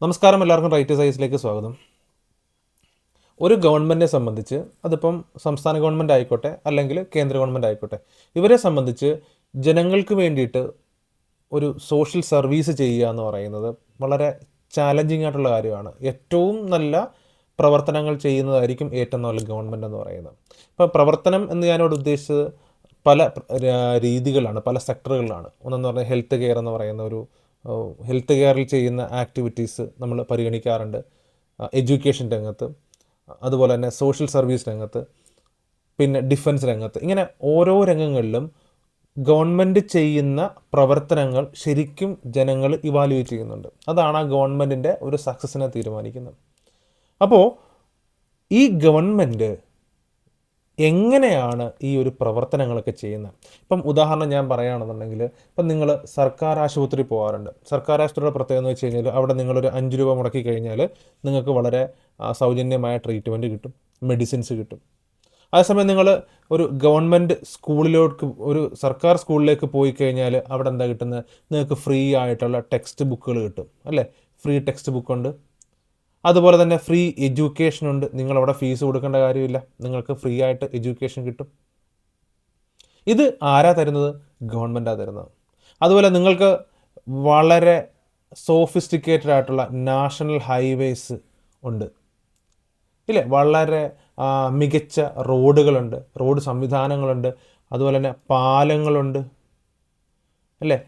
നമസ്കാരം, എല്ലാവർക്കും റൈറ്റ് സൈസിലേക്ക് സ്വാഗതം. ഒരു ഗവൺമെൻറ്റിനെ സംബന്ധിച്ച്, അതിപ്പം സംസ്ഥാന ഗവൺമെൻറ് ആയിക്കോട്ടെ അല്ലെങ്കിൽ കേന്ദ്ര ഗവൺമെൻറ് ആയിക്കോട്ടെ, ഇവരെ സംബന്ധിച്ച് ജനങ്ങൾക്ക് വേണ്ടിയിട്ട് ഒരു സോഷ്യൽ സർവീസ് ചെയ്യുക എന്ന് പറയുന്നത് വളരെ ചാലഞ്ചിങ് ആയിട്ടുള്ള കാര്യമാണ്. ഏറ്റവും നല്ല പ്രവർത്തനങ്ങൾ ചെയ്യുന്നതായിരിക്കും ഏറ്റവും നല്ല ഗവൺമെൻറ് എന്ന് പറയുന്നത്. ഇപ്പോൾ പ്രവർത്തനം എന്ന് ഞാനോട് ഉദ്ദേശിച്ചത് പല രീതികളാണ്, പല സെക്ടറുകളിലാണ്. ഒന്നെന്ന് പറഞ്ഞാൽ ഹെൽത്ത് കെയർ എന്ന് പറയുന്ന ഒരു ഹെൽത്ത് കെയറിൽ ചെയ്യുന്ന ആക്ടിവിറ്റീസ് നമ്മൾ പരിഗണിക്കാറുണ്ട്. എഡ്യൂക്കേഷൻ രംഗത്ത്, അതുപോലെ തന്നെ സോഷ്യൽ സർവീസ് രംഗത്ത്, പിന്നെ ഡിഫൻസ് രംഗത്ത്, ഇങ്ങനെ ഓരോ രംഗങ്ങളിലും ഗവൺമെൻറ് ചെയ്യുന്ന പ്രവർത്തനങ്ങൾ ശരിക്കും ജനങ്ങൾ ഇവാലുവേറ്റ് ചെയ്യുന്നുണ്ട്. അതാണ് ആ ഗവൺമെൻറ്റിൻ്റെ ഒരു സക്സസ്സിനെ തീരുമാനിക്കുന്നത്. അപ്പോൾ ഈ ഗവൺമെൻറ് എങ്ങനെയാണ് ഈ ഒരു പ്രവർത്തനങ്ങളൊക്കെ ചെയ്യുന്നത്? ഇപ്പം ഉദാഹരണം ഞാൻ പറയുകയാണെന്നുണ്ടെങ്കിൽ, ഇപ്പം നിങ്ങൾ സർക്കാർ ആശുപത്രി പോകാറുണ്ട്. സർക്കാർ ആശുപത്രിയുടെ പ്രത്യേകത എന്ന് വെച്ച് കഴിഞ്ഞാൽ, അവിടെ നിങ്ങളൊരു 5 രൂപ മുടക്കി കഴിഞ്ഞാൽ നിങ്ങൾക്ക് വളരെ സൗജന്യമായ ട്രീറ്റ്മെൻറ്റ് കിട്ടും, മെഡിസിൻസ് കിട്ടും. അതേസമയം നിങ്ങൾ ഒരു ഗവൺമെൻറ് സ്കൂളിലേക്ക്, ഒരു സർക്കാർ സ്കൂളിലേക്ക് പോയി കഴിഞ്ഞാൽ അവിടെ എന്താ കിട്ടുന്നത്? നിങ്ങൾക്ക് ഫ്രീ ആയിട്ടുള്ള ടെക്സ്റ്റ് ബുക്കുകൾ കിട്ടും, അല്ലേ? ഫ്രീ ടെക്സ്റ്റ് ബുക്കുണ്ട്. അതുപോലെ തന്നെ ഫ്രീ എഡ്യൂക്കേഷനുണ്ട്. നിങ്ങളവിടെ ഫീസ് കൊടുക്കേണ്ട കാര്യമില്ല, നിങ്ങൾക്ക് ഫ്രീ ആയിട്ട് എഡ്യൂക്കേഷൻ കിട്ടും. ഇത് ആരാ തരുന്നത്? ഗവൺമെൻറ്റാണ് തരുന്നത്. അതുപോലെ നിങ്ങൾക്ക് വളരെ സോഫിസ്റ്റിക്കേറ്റഡ് ആയിട്ടുള്ള നാഷണൽ ഹൈവേസ് ഉണ്ട്, ഇല്ലേ? വളരെ മികച്ച റോഡുകളുണ്ട്, റോഡ് സംവിധാനങ്ങളുണ്ട്, അതുപോലെ തന്നെ പാലങ്ങളുണ്ട്, അല്ലേ?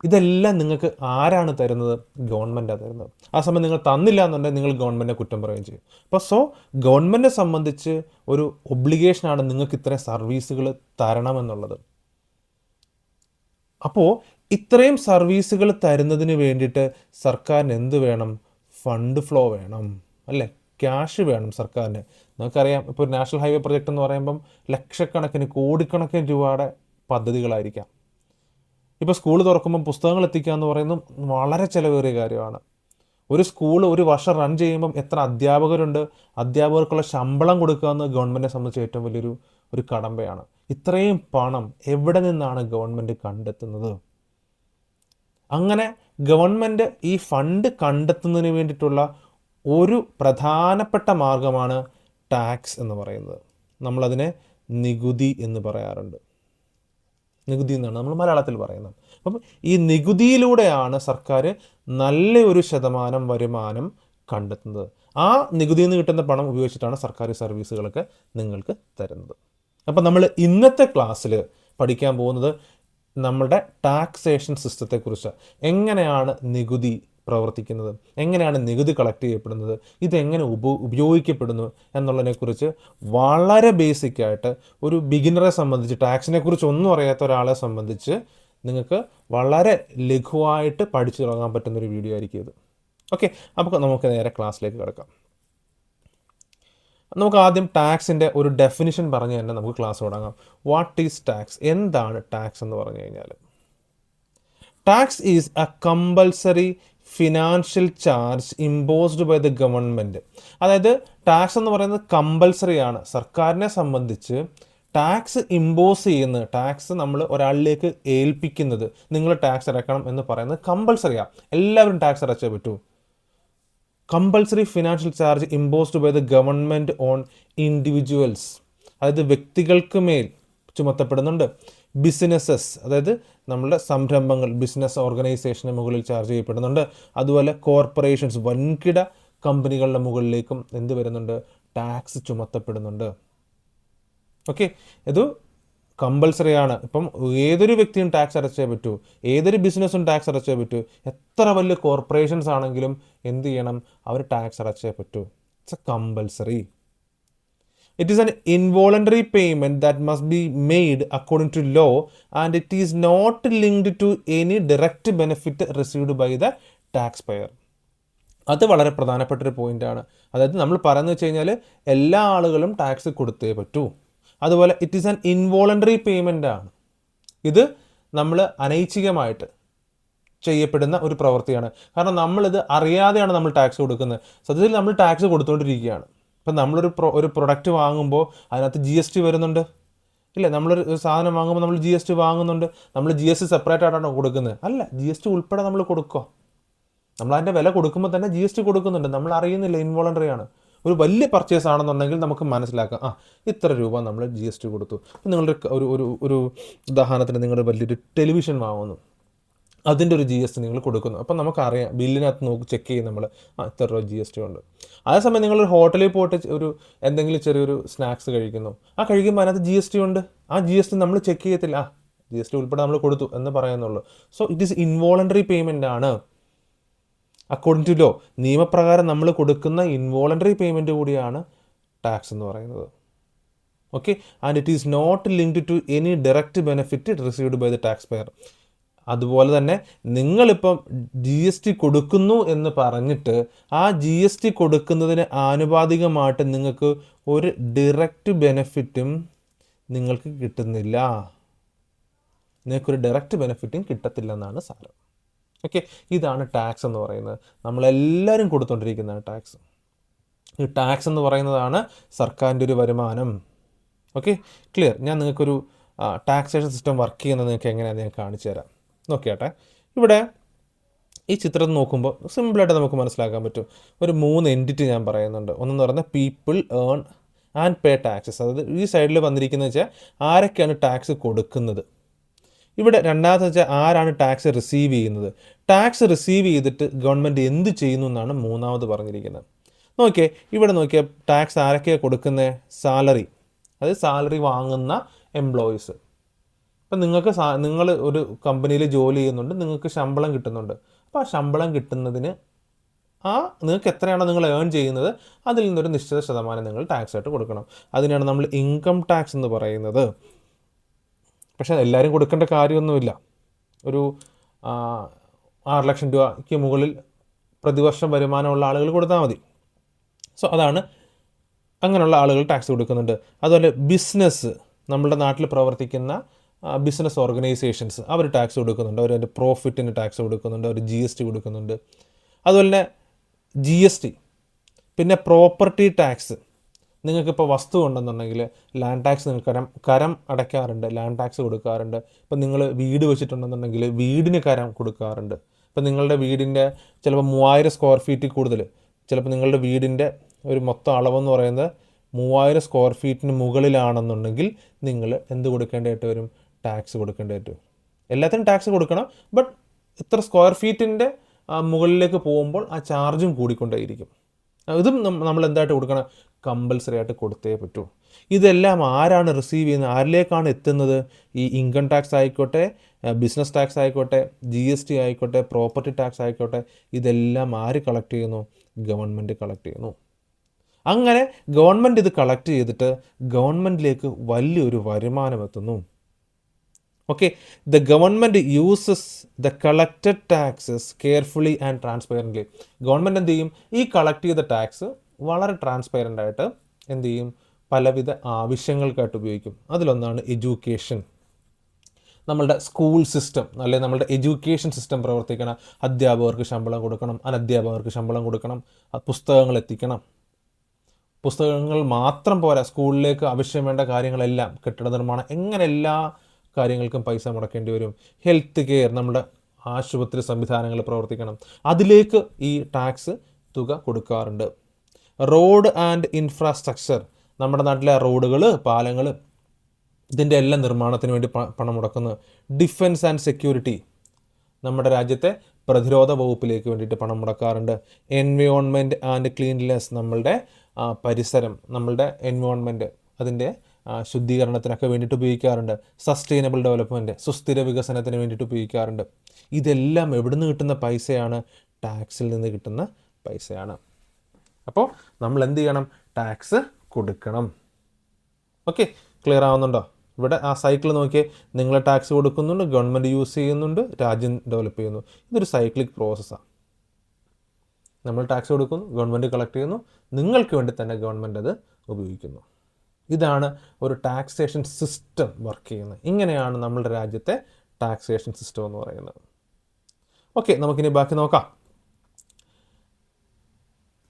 ഇതെല്ലാം നിങ്ങൾക്ക് ആരാണ് തരുന്നത്? ഗവൺമെൻറ്റാണ് തരുന്നത്. ആ സമയം നിങ്ങൾ തന്നില്ല എന്നുണ്ടെങ്കിൽ നിങ്ങൾ ഗവൺമെൻറ്റിനെ കുറ്റം പറയുകയും ചെയ്യും. അപ്പോൾ ഗവൺമെൻറ്റിനെ സംബന്ധിച്ച് ഒരു ഒബ്ലിഗേഷനാണ് നിങ്ങൾക്ക് ഇത്രയും സർവീസുകൾ തരണമെന്നുള്ളത്. അപ്പോൾ ഇത്രയും സർവീസുകൾ തരുന്നതിന് വേണ്ടിയിട്ട് സർക്കാരിന് എന്ത് വേണം? ഫണ്ട് ഫ്ലോ വേണം, അല്ലേ? ക്യാഷ് വേണം സർക്കാരിന്. നമുക്കറിയാം, ഇപ്പോൾ ഒരു നാഷണൽ ഹൈവേ പ്രൊജക്റ്റ് എന്ന് പറയുമ്പം ലക്ഷക്കണക്കിന് കോടിക്കണക്കിന് രൂപയുടെ പദ്ധതികളായിരിക്കാം. ഇപ്പോൾ സ്കൂൾ തുറക്കുമ്പം പുസ്തകങ്ങൾ എത്തിക്കുക എന്ന് പറയുന്നത് വളരെ ചിലവേറിയ കാര്യമാണ്. ഒരു സ്കൂൾ ഒരു വർഷം റൺ ചെയ്യുമ്പം എത്ര അധ്യാപകരുണ്ട്, അധ്യാപകർക്കുള്ള ശമ്പളം കൊടുക്കുക എന്ന് ഗവൺമെൻറ്റിനെ സംബന്ധിച്ച് ഏറ്റവും വലിയൊരു കടമ്പയാണ്. ഇത്രയും പണം എവിടെ നിന്നാണ് ഗവൺമെൻറ് കണ്ടെത്തുന്നത്? അങ്ങനെ ഗവൺമെൻറ് ഈ ഫണ്ട് കണ്ടെത്തുന്നതിന് വേണ്ടിയിട്ടുള്ള ഒരു പ്രധാനപ്പെട്ട മാർഗമാണ് ടാക്സ് എന്ന് പറയുന്നത്. നമ്മളതിനെ നികുതി എന്ന് പറയാറുണ്ട്. നികുതി എന്നാണ് നമ്മൾ മലയാളത്തിൽ പറയുന്നത്. അപ്പം ഈ നികുതിയിലൂടെയാണ് സർക്കാർ നല്ലൊരു ശതമാനം വരുമാനം കണ്ടെത്തുന്നത്. ആ നികുതിയിൽ നിന്ന് കിട്ടുന്ന പണം ഉപയോഗിച്ചിട്ടാണ് സർക്കാർ സർവീസുകളൊക്കെ നിങ്ങൾക്ക് തരുന്നത്. അപ്പം നമ്മൾ ഇന്നത്തെ ക്ലാസ്സിൽ പഠിക്കാൻ പോകുന്നത് നമ്മുടെ ടാക്സേഷൻ സിസ്റ്റത്തെക്കുറിച്ച്. എങ്ങനെയാണ് നികുതി പ്രവർത്തിക്കുന്നത്, എങ്ങനെയാണ് നികുതി കളക്ട് ചെയ്യപ്പെടുന്നത്, ഇതെങ്ങനെ ഉപയോഗിക്കപ്പെടുന്നു എന്നുള്ളതിനെക്കുറിച്ച് വളരെ ബേസിക്കായിട്ട് ഒരു ബിഗിനറെ സംബന്ധിച്ച്, ടാക്സിനെ കുറിച്ച് ഒന്നും അറിയാത്ത ഒരാളെ സംബന്ധിച്ച് നിങ്ങൾക്ക് വളരെ ലഘുവായിട്ട് പഠിച്ചു തുടങ്ങാൻ പറ്റുന്നൊരു വീഡിയോ ആയിരിക്കും ഇത്. ഓക്കെ, അപ്പോൾ നമുക്ക് നേരെ ക്ലാസ്സിലേക്ക് കിടക്കാം. നമുക്ക് ആദ്യം ടാക്സിൻ്റെ ഒരു ഡെഫിനിഷൻ പറഞ്ഞ് തന്നെ നമുക്ക് ക്ലാസ് തുടങ്ങാം. What is tax? എന്താണ് ടാക്സ് എന്ന് പറഞ്ഞു കഴിഞ്ഞാൽ, tax is a compulsory financial charge imposed by the government. അതായത് ടാക്സ് എന്ന് പറയുന്നത് കമ്പൽസറി ആണ്. സർക്കാരിനെ സംബന്ധിച്ച് ടാക്സ് ഇമ്പോസ് ചെയ്യുന്നത്, ടാക്സ് നമ്മൾ ഒരാളിലേക്ക് ഏൽപ്പിക്കുന്നത്, നിങ്ങൾ ടാക്സ് അടയ്ക്കണം എന്ന് പറയുന്നത് കമ്പൽസറിയാണ്. എല്ലാവരും ടാക്സ് അടച്ചേ പറ്റൂ. Compulsory financial charge imposed by the government on individuals, അതായത് വ്യക്തികൾക്ക് മേൽ ചുമത്തപ്പെടുന്നുണ്ട്. ബിസിനസ്സസ്, അതായത് നമ്മളുടെ സംരംഭങ്ങൾ, ബിസിനസ് ഓർഗനൈസേഷന് മുകളിൽ ചാർജ് ചെയ്യപ്പെടുന്നുണ്ട്. അതുപോലെ കോർപ്പറേഷൻസ്, വൻകിട കമ്പനികളുടെ മുകളിലേക്കും എന്ത് വരുന്നുണ്ട്? ടാക്സ് ചുമത്തപ്പെടുന്നുണ്ട്. ഓക്കെ, ഇത് കമ്പൽസറി ആണ്. ഇപ്പം ഏതൊരു വ്യക്തിയും ടാക്സ് അടച്ചേ പറ്റൂ, ഏതൊരു ബിസിനസ്സും ടാക്സ് അടച്ചേ പറ്റൂ. എത്ര വലിയ കോർപ്പറേഷൻസ് ആണെങ്കിലും എന്ത് ചെയ്യണം? അവർ ടാക്സ് അടച്ചേ പറ്റൂ. It's A compulsory. It is an involuntary payment that must be made according to law and it is not linked to any direct benefit received by the taxpayer. അത് വളരെ പ്രധാനപ്പെട്ടൊരു പോയിൻ്റാണ്. അതായത് നമ്മൾ പറയുന്നത് വെച്ച് കഴിഞ്ഞാൽ എല്ലാ ആളുകളും ടാക്സ് കൊടുത്തേ പറ്റൂ. അതുപോലെ it is an involuntary payment ആണ്. ഇത് നമ്മൾ അനൈച്ഛികമായിട്ട് ചെയ്യപ്പെടുന്ന ഒരു പ്രവൃത്തിയാണ്. കാരണം നമ്മളിത് അറിയാതെയാണ് നമ്മൾ ടാക്സ് കൊടുക്കുന്നത്. സത്യത്തിൽ നമ്മൾ ടാക്സ് കൊടുത്തുകൊണ്ടിരിക്കുകയാണ്. ഇപ്പം നമ്മളൊരു പ്രൊഡക്റ്റ് വാങ്ങുമ്പോൾ അതിനകത്ത് GST വരുന്നുണ്ട്, ഇല്ലേ? നമ്മളൊരു സാധനം വാങ്ങുമ്പോൾ നമ്മൾ GST വാങ്ങുന്നുണ്ട്. നമ്മൾ GST സെപ്പറേറ്റ് ആയിട്ടാണ് കൊടുക്കുന്നത്? അല്ല, GST ഉൾപ്പെടെ നമ്മൾ കൊടുക്കുക. നമ്മൾ അതിൻ്റെ വില കൊടുക്കുമ്പോൾ തന്നെ GST കൊടുക്കുന്നുണ്ട്, നമ്മൾ അറിയുന്നില്ല, ഇൻവോളണ്ടറി ആണ്. ഒരു വലിയ പർച്ചേസ് ആണെന്നുണ്ടെങ്കിൽ നമുക്ക് മനസ്സിലാക്കാം, ഇത്ര രൂപ നമ്മൾ GST കൊടുത്തു. അപ്പം നിങ്ങളുടെ ഒരു ഉദാഹരണത്തിന് നിങ്ങൾ വലിയൊരു ടെലിവിഷൻ വാങ്ങുന്നു, അതിൻ്റെ ഒരു GST നിങ്ങൾ കൊടുക്കുന്നു. അപ്പം നമുക്കറിയാം, ബില്ലിനകത്ത് ചെക്ക് ചെയ്യും നമ്മൾ, ഇത്ര രൂപ GST ഉണ്ട്. അതേസമയം നിങ്ങളൊരു ഹോട്ടലിൽ പോയിട്ട് എന്തെങ്കിലും ചെറിയൊരു സ്നാക്സ് കഴിക്കുന്നു, കഴിക്കുമ്പോൾ അതിനകത്ത് GST ഉണ്ട്. GST നമ്മൾ ചെക്ക് ചെയ്യത്തില്ല, GST ഉൾപ്പെടെ നമ്മൾ കൊടുത്തു എന്ന് പറയുന്നുള്ളൂ. So it is involuntary payment ആണ്. അക്കോർഡിംഗ് ടു ലോ, നിയമപ്രകാരം നമ്മൾ കൊടുക്കുന്ന ഇൻവോളണ്ടറി പേയ്മെൻറ്റ് കൂടിയാണ് ടാക്സ് എന്ന് പറയുന്നത്. Okay, and it is not linked to any direct benefit received by the tax payer. അതുപോലെ തന്നെ നിങ്ങളിപ്പം GST കൊടുക്കുന്നു എന്ന് പറഞ്ഞിട്ട് GST കൊടുക്കുന്നതിന് ആനുപാതികമായിട്ട് നിങ്ങൾക്ക് ഒരു ഡയറക്റ്റ് ബെനിഫിറ്റും നിങ്ങൾക്ക് കിട്ടുന്നില്ല. നിങ്ങൾക്കൊരു ഡയറക്റ്റ് ബെനിഫിറ്റും കിട്ടത്തില്ല എന്നാണ് സാരം. ഓക്കെ, ഇതാണ് ടാക്സ് എന്ന് പറയുന്നത്. നമ്മളെല്ലാവരും കൊടുത്തുകൊണ്ടിരിക്കുന്നതാണ് ടാക്സ്. ഈ ടാക്സ് എന്ന് പറയുന്നതാണ് സർക്കാരിൻ്റെ ഒരു വരുമാനം. Okay, clear. ഞാൻ നിങ്ങൾക്കൊരു ടാക്സേഷൻ സിസ്റ്റം വർക്ക് ചെയ്യുന്നത് നിങ്ങൾക്ക് എങ്ങനെയാണെന്ന് ഞാൻ കാണിച്ചു തരാം. നോക്കിയാട്ടെ, ഇവിടെ ഈ ചിത്രം നോക്കുമ്പോൾ സിമ്പിളായിട്ട് നമുക്ക് മനസ്സിലാക്കാൻ പറ്റും. ഒരു 3 എൻറ്റിറ്റി ഞാൻ പറയുന്നുണ്ട്. ഒന്നെന്ന് പറഞ്ഞാൽ people earn and pay taxes. അതായത് ഈ സൈഡിൽ വന്നിരിക്കുന്നത് വെച്ചാൽ ആരൊക്കെയാണ് ടാക്സ് കൊടുക്കുന്നത്. ഇവിടെ രണ്ടാമത്തെ വെച്ചാൽ ആരാണ് ടാക്സ് റിസീവ് ചെയ്യുന്നത്. ടാക്സ് റിസീവ് ചെയ്തിട്ട് ഗവൺമെൻറ് എന്ത് ചെയ്യുന്നു എന്നാണ് മൂന്നാമത് പറഞ്ഞിരിക്കുന്നത്. നോക്കിയേ, ഇവിടെ നോക്കിയാൽ ടാക്സ് ആരൊക്കെയാണ് കൊടുക്കുന്നത്? സാലറി, അതായത് സാലറി വാങ്ങുന്ന എംപ്ലോയീസ്. ഇപ്പം നിങ്ങൾ ഒരു കമ്പനിയിൽ ജോലി ചെയ്യുന്നുണ്ട്, നിങ്ങൾക്ക് ശമ്പളം കിട്ടുന്നുണ്ട്. അപ്പോൾ ശമ്പളം കിട്ടുന്നതിന് നിങ്ങൾക്ക് എത്രയാണോ നിങ്ങൾ ഏൺ ചെയ്യുന്നത് അതിൽ നിന്നൊരു നിശ്ചിത ശതമാനം നിങ്ങൾ ടാക്സ് ആയിട്ട് കൊടുക്കണം. അതിനാണ് നമ്മൾ ഇൻകം ടാക്സ് എന്ന് പറയുന്നത്. പക്ഷേ എല്ലാവരും കൊടുക്കേണ്ട കാര്യമൊന്നുമില്ല. ഒരു 6 ലക്ഷം രൂപയ്ക്ക് മുകളിൽ പ്രതിവർഷം വരുമാനമുള്ള ആളുകൾ കൊടുത്താൽ മതി. സോ അതാണ്, അങ്ങനെയുള്ള ആളുകൾ ടാക്സ് കൊടുക്കുന്നുണ്ട്. അതുപോലെ ബിസിനസ്, നമ്മുടെ നാട്ടിൽ പ്രവർത്തിക്കുന്ന ബിസിനസ് ഓർഗനൈസേഷൻസ്, അവർ ടാക്സ് കൊടുക്കുന്നുണ്ട്. അവർ അതിൻ്റെ പ്രോഫിറ്റിന് ടാക്സ് കൊടുക്കുന്നുണ്ട്, അവർ GST കൊടുക്കുന്നുണ്ട്. അതുപോലെ തന്നെ GST, പിന്നെ പ്രോപ്പർട്ടി ടാക്സ്. നിങ്ങൾക്കിപ്പോൾ വസ്തു ഉണ്ടെന്നുണ്ടെങ്കിൽ ലാൻഡ് ടാക്സ് നിങ്ങൾക്ക് കരം അടയ്ക്കാറുണ്ട്, ലാൻഡ് ടാക്സ് കൊടുക്കാറുണ്ട്. ഇപ്പം നിങ്ങൾ വീട് വെച്ചിട്ടുണ്ടെന്നുണ്ടെങ്കിൽ വീടിന് കരം കൊടുക്കാറുണ്ട്. ഇപ്പം നിങ്ങളുടെ വീടിൻ്റെ ചിലപ്പോൾ 3000 സ്ക്വയർ ഫീറ്റിൽ കൂടുതൽ, ചിലപ്പോൾ നിങ്ങളുടെ വീടിൻ്റെ ഒരു മൊത്തം അളവെന്ന് പറയുന്നത് 3000 സ്ക്വയർ ഫീറ്റിന് മുകളിലാണെന്നുണ്ടെങ്കിൽ നിങ്ങൾ എന്ത് കൊടുക്കേണ്ടതായിട്ട് വരും? ടാക്സ് കൊടുക്കേണ്ടതായിട്ട് വരും. എല്ലാത്തിനും ടാക്സ് കൊടുക്കണം, ബട്ട് ഇത്ര സ്ക്വയർ ഫീറ്റിൻ്റെ മുകളിലേക്ക് പോകുമ്പോൾ ചാർജും കൂടിക്കൊണ്ടേയിരിക്കും. ഇതും നമ്മൾ എന്തായിട്ട് കൊടുക്കണം? കമ്പൽസറി ആയിട്ട് കൊടുത്തേ പറ്റൂ. ഇതെല്ലാം ആരാണ് റിസീവ് ചെയ്യുന്നത്? ആരിലേക്കാണ് എത്തുന്നത്? ഈ ഇൻകം ടാക്സ് ആയിക്കോട്ടെ, ബിസിനസ് ടാക്സ് ആയിക്കോട്ടെ, GST ആയിക്കോട്ടെ, പ്രോപ്പർട്ടി ടാക്സ് ആയിക്കോട്ടെ, ഇതെല്ലാം ആര് കളക്ട് ചെയ്യുന്നു? ഗവൺമെൻറ് കളക്ട് ചെയ്യുന്നു. അങ്ങനെ ഗവൺമെൻറ് ഇത് കളക്ട് ചെയ്തിട്ട് ഗവൺമെൻറ്റിലേക്ക് വലിയൊരു വരുമാനം എത്തുന്നു. Okay, the government uses the collected taxes carefully and transparently. Government എന്ത് ചെയ്യും? ഈ കളക്ട് ചെയ്ത ടാക്സ് വളരെ ട്രാൻസ്പെറൻ്റ് ആയിട്ട് എന്ത് ചെയ്യും? പലവിധ ആവശ്യങ്ങൾക്കായിട്ട് ഉപയോഗിക്കും. അതിലൊന്നാണ് എഡ്യൂക്കേഷൻ. നമ്മളുടെ സ്കൂൾ സിസ്റ്റം, അല്ലെങ്കിൽ നമ്മളുടെ എഡ്യൂക്കേഷൻ സിസ്റ്റം പ്രവർത്തിക്കണം. അധ്യാപകർക്ക് ശമ്പളം കൊടുക്കണം, അനധ്യാപകർക്ക് ശമ്പളം കൊടുക്കണം, പുസ്തകങ്ങൾ എത്തിക്കണം. പുസ്തകങ്ങൾ മാത്രം പോരാ, സ്കൂളിലേക്ക് ആവശ്യം വേണ്ട കാര്യങ്ങളെല്ലാം, കെട്ടിട നിർമ്മാണം, എങ്ങനെ എല്ലാ കാര്യങ്ങൾക്കും പൈസ മുടക്കേണ്ടി വരും. ഹെൽത്ത് കെയർ, നമ്മുടെ ആശുപത്രി സംവിധാനങ്ങൾ പ്രവർത്തിക്കണം, അതിലേക്ക് ഈ ടാക്സ് തുക കൊടുക്കാറുണ്ട്. റോഡ് ആൻഡ് ഇൻഫ്രാസ്ട്രക്ചർ, നമ്മുടെ നാട്ടിലെ റോഡുകൾ, പാലങ്ങൾ, ഇതിൻ്റെ എല്ലാം നിർമ്മാണത്തിന് വേണ്ടി പണം മുടക്കുന്നത്. ഡിഫൻസ് ആൻഡ് സെക്യൂരിറ്റി, നമ്മുടെ രാജ്യത്തെ പ്രതിരോധ വകുപ്പിലേക്ക് വേണ്ടിയിട്ട് പണം മുടക്കാറുണ്ട്. എൻവയോൺമെൻറ്റ് ആൻഡ് ക്ലീൻലിനെസ്, നമ്മളുടെ പരിസരം, നമ്മളുടെ എൻവയോൺമെൻറ്റ്, അതിൻ്റെ ശുദ്ധീകരണത്തിനൊക്കെ വേണ്ടിയിട്ട് ഉപയോഗിക്കാറുണ്ട്. സസ്റ്റൈനബിൾ ഡെവലപ്മെൻറ്റ്, സുസ്ഥിര വികസനത്തിന് വേണ്ടിയിട്ട് ഉപയോഗിക്കാറുണ്ട്. ഇതെല്ലാം എവിടെ നിന്ന് കിട്ടുന്ന പൈസയാണ്? ടാക്സിൽ നിന്ന് കിട്ടുന്ന പൈസയാണ്. അപ്പോൾ നമ്മൾ എന്ത് ചെയ്യണം? ടാക്സ് കൊടുക്കണം. ഓക്കെ, ക്ലിയർ ആവുന്നുണ്ടോ? ഇവിടെ സൈക്കിൾ നോക്കിയേ, നിങ്ങൾ ടാക്സ് കൊടുക്കുന്നുണ്ട്, ഗവൺമെൻറ് യൂസ് ചെയ്യുന്നുണ്ട്, രാജ്യം ഡെവലപ്പ് ചെയ്യുന്നു. ഇതൊരു സൈക്ലിക് പ്രോസസ്സാണ്. നമ്മൾ ടാക്സ് കൊടുക്കുന്നു, ഗവൺമെൻറ് കളക്ട് ചെയ്യുന്നു, നിങ്ങൾക്ക് വേണ്ടി തന്നെ ഗവൺമെൻറ് അത് ഉപയോഗിക്കുന്നു. ഇതാണ് ഒരു ടാക്സേഷൻ സിസ്റ്റം വർക്ക് ചെയ്യുന്നത്. ഇങ്ങനെയാണ് നമ്മളുടെ രാജ്യത്തെ ടാക്സേഷൻ സിസ്റ്റം എന്ന് പറയുന്നത്. ഓക്കെ, നമുക്കിനി ബാക്കി നോക്കാം.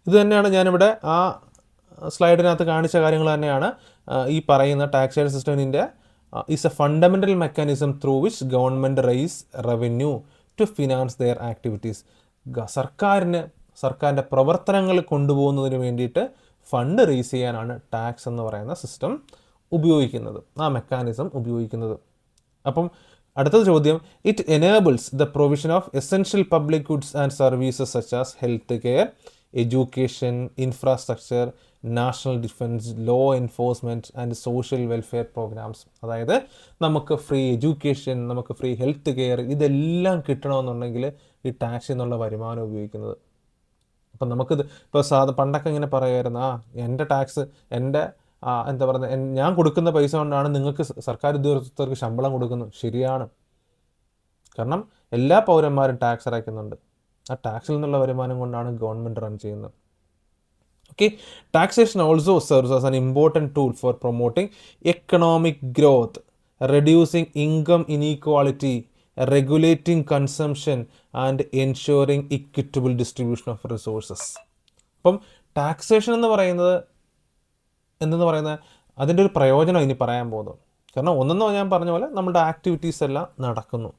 ഇത് തന്നെയാണ് ഞാനിവിടെ സ്ലൈഡിനകത്ത് കാണിച്ച കാര്യങ്ങൾ തന്നെയാണ് ഈ പറയുന്ന ടാക്സേഷൻ സിസ്റ്റത്തിൻ്റെ is a fundamental mechanism through which government raise revenue to finance their activities. സർക്കാരിൻ്റെ പ്രവർത്തനങ്ങൾ കൊണ്ടുപോകുന്നതിന് വേണ്ടിയിട്ട് ഫണ്ട് റേസ് ചെയ്യാനാണ് ടാക്സ് എന്ന് പറയുന്ന സിസ്റ്റം ഉപയോഗിക്കുന്നത്, ആ മെക്കാനിസം ഉപയോഗിക്കുന്നത്. അപ്പം അടുത്ത ചോദ്യം, it enables the provision of essential public goods and services such as health care, education, infrastructure, national defence, law enforcement and social welfare programmes. അതായത് നമുക്ക് ഫ്രീ എഡ്യൂക്കേഷൻ, നമുക്ക് ഫ്രീ ഹെൽത്ത് കെയർ, ഇതെല്ലാം കിട്ടണമെന്നുണ്ടെങ്കിൽ ഈ ടാക്സിൽ നിന്നുള്ള വരുമാനം ഉപയോഗിക്കുന്നത്. അപ്പം നമുക്കിത് ഇപ്പോൾ പണ്ടൊക്കെ ഇങ്ങനെ പറയുമായിരുന്നു, എൻ്റെ ടാക്സ്, എൻ്റെ എന്താ പറയുക, ഞാൻ കൊടുക്കുന്ന പൈസ കൊണ്ടാണ് നിങ്ങൾക്ക് സർക്കാർ ഉദ്യോഗസ്ഥർക്ക് ശമ്പളം കൊടുക്കുന്നത്. ശരിയാണ്, കാരണം എല്ലാ പൗരന്മാരും ടാക്സ് അടയ്ക്കുന്നുണ്ട്. ആ ടാക്സിൽ നിന്നുള്ള വരുമാനം കൊണ്ടാണ് ഗവൺമെൻറ് റൺ ചെയ്യുന്നത്. Okay, taxation also serves as an important tool for promoting economic growth, reducing income inequality, regulating consumption and ensuring equitable distribution of resources. അപ്പം ടാക്സേഷൻ എന്ന് പറയുന്നത് എന്തെന്ന് പറയുന്നത്, അതിൻ്റെ ഒരു പ്രയോജനം ഇനി പറയാൻ പോകുന്നത്. കാരണം ഒന്നെന്ന് ഞാൻ പറഞ്ഞ പോലെ നമ്മുടെ ആക്ടിവിറ്റീസ് എല്ലാം നടക്കുന്നു.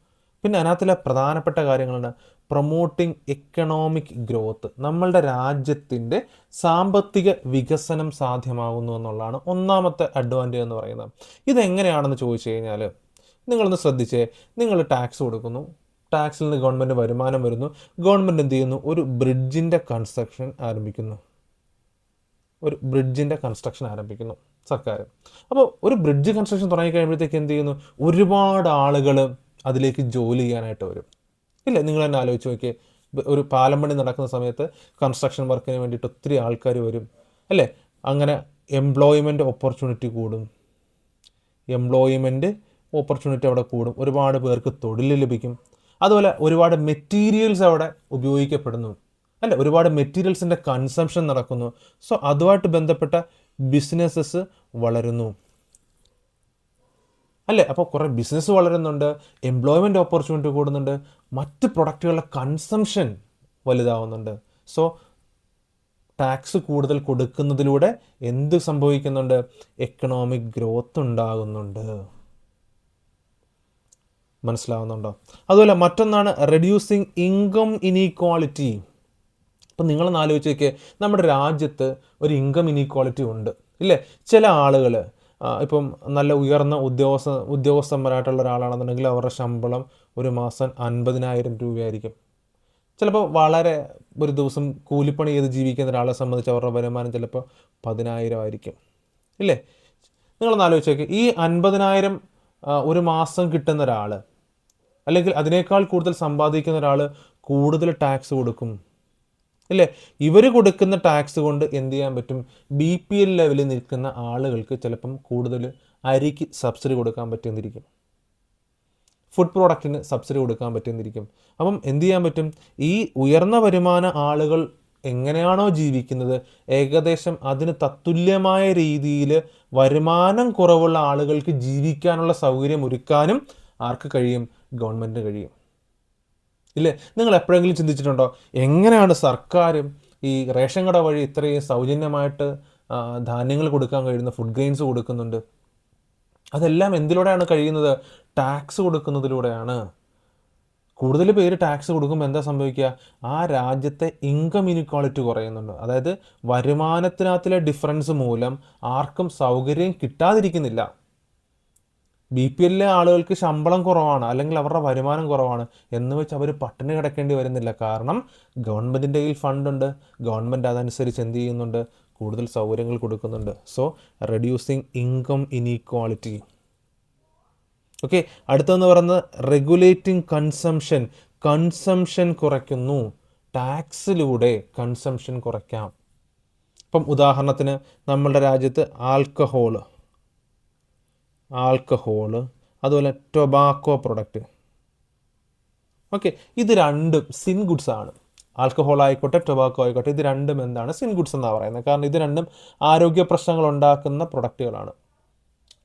പിന്നെ അതിനകത്തിലെ പ്രധാനപ്പെട്ട കാര്യങ്ങളുണ്ട്. പ്രൊമോട്ടിംഗ് എക്കണോമിക് ഗ്രോത്ത്, നമ്മളുടെ രാജ്യത്തിൻ്റെ സാമ്പത്തിക വികസനം സാധ്യമാകുന്നു എന്നുള്ളതാണ് ഒന്നാമത്തെ അഡ്വാൻറ്റേജ് എന്ന് പറയുന്നത്. ഇതെങ്ങനെയാണെന്ന് ചോദിച്ചു കഴിഞ്ഞാൽ നിങ്ങളൊന്ന് ശ്രദ്ധിച്ചേ. നിങ്ങൾ ടാക്സ് കൊടുക്കുന്നു, ടാക്സിൽ നിന്ന് ഗവൺമെൻറ് വരുമാനം വരുന്നു, ഗവൺമെൻറ് എന്ത് ചെയ്യുന്നു, ഒരു ബ്രിഡ്ജിൻ്റെ കൺസ്ട്രക്ഷൻ ആരംഭിക്കുന്നു. സർക്കാർ. അപ്പോൾ ഒരു ബ്രിഡ്ജ് കൺസ്ട്രക്ഷൻ തുടങ്ങിക്കഴിയുമ്പോഴത്തേക്ക് എന്ത് ചെയ്യുന്നു, ഒരുപാട് ആളുകൾ അതിലേക്ക് ജോലി ചെയ്യാനായിട്ട് വരും. ഇല്ല, നിങ്ങൾ തന്നെ ആലോചിച്ച് നോക്കിയേ, ഒരു പാലം പണി നടക്കുന്ന സമയത്ത് കൺസ്ട്രക്ഷൻ വർക്കിന് വേണ്ടിയിട്ട് ഒത്തിരി ആൾക്കാർ വരും, അല്ലേ? അങ്ങനെ എംപ്ലോയ്മെൻറ്റ് ഓപ്പർച്യൂണിറ്റി കൂടും, അവിടെ കൂടും, ഒരുപാട് പേർക്ക് തൊഴിൽ ലഭിക്കും. അതുപോലെ ഒരുപാട് മെറ്റീരിയൽസ് അവിടെ ഉപയോഗിക്കപ്പെടുന്നു, അല്ലേ? ഒരുപാട് മെറ്റീരിയൽസിൻ്റെ കൺസംഷൻ നടക്കുന്നു. സോ അതുമായിട്ട് ബന്ധപ്പെട്ട ബിസിനസ്സസ് വളരുന്നു, അല്ലേ? അപ്പോൾ കുറേ ബിസിനസ് വളരുന്നുണ്ട്, എംപ്ലോയ്മെൻറ്റ് ഓപ്പർച്യൂണിറ്റി കൂടുന്നുണ്ട്, മറ്റ് പ്രൊഡക്റ്റുകളുടെ കൺസംഷൻ വലുതാവുന്നുണ്ട്. സോ ടാക്സ് കൂടുതൽ കൊടുക്കുന്നതിലൂടെ എന്ത് സംഭവിക്കുന്നുണ്ട്, എക്കണോമിക് ഗ്രോത്ത് ഉണ്ടാകുന്നുണ്ട്. മനസ്സിലാവുന്നുണ്ടോ? അതുപോലെ മറ്റൊന്നാണ് റെഡ്യൂസിങ് ഇൻകം ഇനീക്വാളിറ്റി. അപ്പം നിങ്ങളൊന്ന് ആലോചിച്ച് നോക്കിയേ, നമ്മുടെ രാജ്യത്ത് ഒരു ഇൻകം ഇനീക്വാളിറ്റി ഉണ്ട്, ഇല്ലേ? ചില ആളുകൾ ഇപ്പം നല്ല ഉയർന്ന ഉദ്യോഗസ്ഥന്മാരായിട്ടുള്ള ഒരാളാണെന്നുണ്ടെങ്കിൽ അവരുടെ ശമ്പളം ഒരു മാസം 50,000 രൂപയായിരിക്കും. ചിലപ്പോൾ വളരെ ഒരു ദിവസം കൂലിപ്പണി ചെയ്ത് ജീവിക്കുന്ന ഒരാളെ സംബന്ധിച്ച് അവരുടെ വരുമാനം ചിലപ്പോൾ 10,000 ആയിരിക്കും, ഇല്ലേ? നിങ്ങളൊന്ന് ആലോചിച്ച് നോക്കി, ഈ 50,000 ഒരു മാസം കിട്ടുന്ന ഒരാൾ, അല്ലെങ്കിൽ അതിനേക്കാൾ കൂടുതൽ സമ്പാദിക്കുന്ന ഒരാൾ കൂടുതൽ ടാക്സ് കൊടുക്കും, ഇല്ലേ? ഇവർ കൊടുക്കുന്ന ടാക്സ് കൊണ്ട് എന്ത് ചെയ്യാൻ പറ്റും, BPL ലെവലിൽ നിൽക്കുന്ന ആളുകൾക്ക് ചിലപ്പം കൂടുതൽ അരിക്ക് സബ്സിഡി കൊടുക്കാൻ പറ്റുമെന്നിരിക്കും, ഫുഡ് പ്രോഡക്റ്റിന് സബ്സിഡി കൊടുക്കാൻ പറ്റുമെന്നിരിക്കും. അപ്പം എന്ത് ചെയ്യാൻ പറ്റും, ഈ ഉയർന്ന വരുമാന ആളുകൾ എങ്ങനെയാണോ ജീവിക്കുന്നത്, ഏകദേശം അതിന് തത്തുല്യമായ രീതിയിൽ വരുമാനം കുറവുള്ള ആളുകൾക്ക് ജീവിക്കാനുള്ള സൗകര്യം ഒരുക്കാനും ആർക്ക് കഴിയും, ഗവൺമെൻറ്റിന് കഴിയും, ഇല്ലേ? നിങ്ങൾ എപ്പോഴെങ്കിലും ചിന്തിച്ചിട്ടുണ്ടോ, എങ്ങനെയാണ് സർക്കാർ ഈ റേഷൻ കട വഴി ഇത്രയും സൗജന്യമായിട്ട് ധാന്യങ്ങൾ കൊടുക്കാൻ കഴിയുന്ന, ഫുഡ് ഗ്രെയിൻസ് കൊടുക്കുന്നുണ്ട്? അതെല്ലാം എന്തിലൂടെയാണ് കഴിയുന്നത്, ടാക്സ് കൊടുക്കുന്നതിലൂടെയാണ്. കൂടുതൽ പേര് ടാക്സ് കൊടുക്കുമ്പോൾ എന്താ സംഭവിക്കുക, ആ രാജ്യത്തെ ഇൻകം ഇനിക്വാളിറ്റി കുറയുന്നുണ്ട്. അതായത് വരുമാനത്തിനകത്തിലെ ഡിഫറൻസ് മൂലം ആർക്കും സൗകര്യം കിട്ടാതിരിക്കുന്നില്ല. BPL ആളുകൾക്ക് ശമ്പളം കുറവാണ്, അല്ലെങ്കിൽ അവരുടെ വരുമാനം കുറവാണ് എന്ന് വെച്ച് അവർ പട്ടിണി കിടക്കേണ്ടി വരുന്നില്ല. കാരണം ഗവൺമെൻറ്റിൻ്റെ കയ്യിൽ ഫണ്ടുണ്ട്, ഗവൺമെൻറ് അതനുസരിച്ച് എന്ത് ചെയ്യുന്നുണ്ട്, കൂടുതൽ സൗകര്യങ്ങൾ കൊടുക്കുന്നുണ്ട്. So reducing income inequality. Okay, അടുത്തെന്ന് പറയുന്നത് റെഗുലേറ്റിംഗ് കൺസംഷൻ കുറയ്ക്കുന്നു. ടാക്സിലൂടെ കൺസംഷൻ കുറയ്ക്കാം. ഇപ്പം ഉദാഹരണത്തിന് നമ്മളുടെ രാജ്യത്ത് ആൽക്കഹോള്, അതുപോലെ ടൊബാക്കോ പ്രൊഡക്റ്റ്, ഓക്കെ, ഇത് രണ്ടും സിൻ ഗുഡ്സ് ആണ്. ആൽക്കഹോൾ ആയിക്കോട്ടെ, ടൊബാക്കോ ആയിക്കോട്ടെ, ഇത് രണ്ടും എന്താണ്, സിൻ ഗുഡ്സ് എന്നാണ് പറയുന്നത്. കാരണം ഇത് രണ്ടും ആരോഗ്യ പ്രശ്നങ്ങൾ ഉണ്ടാക്കുന്ന പ്രൊഡക്റ്റുകളാണ്.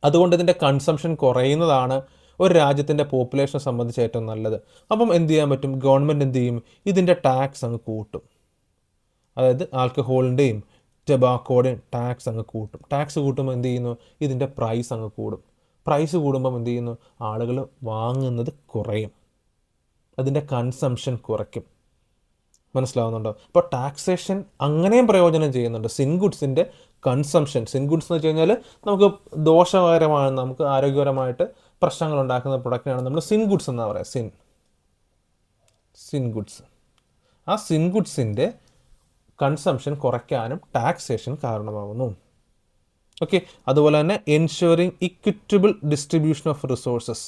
അതുകൊണ്ട് ഇതിൻ്റെ കൺസംഷൻ കുറയുന്നതാണ് ഒരു രാജ്യത്തിൻ്റെ പോപ്പുലേഷനെ സംബന്ധിച്ച് ഏറ്റവും നല്ലത്. അപ്പം എന്ത് ചെയ്യാൻ പറ്റും, ഗവൺമെൻറ് എന്ത് ചെയ്യും, ഇതിൻ്റെ ടാക്സ് അങ്ങ് കൂട്ടും. അതായത് ആൽക്കഹോളിൻ്റെയും ടൊബാക്കോയുടെയും ടാക്സ് അങ്ങ് കൂട്ടും. ടാക്സ് കൂട്ടുമ്പോൾ എന്ത് ചെയ്യുന്നു, ഇതിൻ്റെ പ്രൈസ് അങ്ങ് കൂടും. പ്രൈസ് കൂടുമ്പം എന്ത് ചെയ്യുന്നു, ആളുകൾ വാങ്ങുന്നത് കുറയും, അതിൻ്റെ കൺസംഷൻ കുറയ്ക്കും. മനസ്സിലാവുന്നുണ്ടോ? അപ്പോൾ ടാക്സേഷൻ അങ്ങനെയും പ്രയോജനം ചെയ്യുന്നുണ്ട്. സിൻ ഗുഡ്സിൻ്റെ കൺസംഷൻ, സിൻ ഗുഡ്സ് എന്ന് വെച്ച് കഴിഞ്ഞാൽ നമുക്ക് ദോഷകരമാണ്, നമുക്ക് ആരോഗ്യപരമായിട്ട് പ്രശ്നങ്ങൾ ഉണ്ടാക്കുന്ന പ്രൊഡക്റ്റിനാണ് നമ്മൾ സിൻ ഗുഡ്സ് എന്നാണ് പറയുക. Sin goods. ആ സിൻ ഗുഡ്സിൻ്റെ കൺസംഷൻ കുറയ്ക്കാനും ടാക്സേഷൻ കാരണമാകുന്നു. ഓക്കെ, അതുപോലെ തന്നെ ensuring equitable distribution of resources.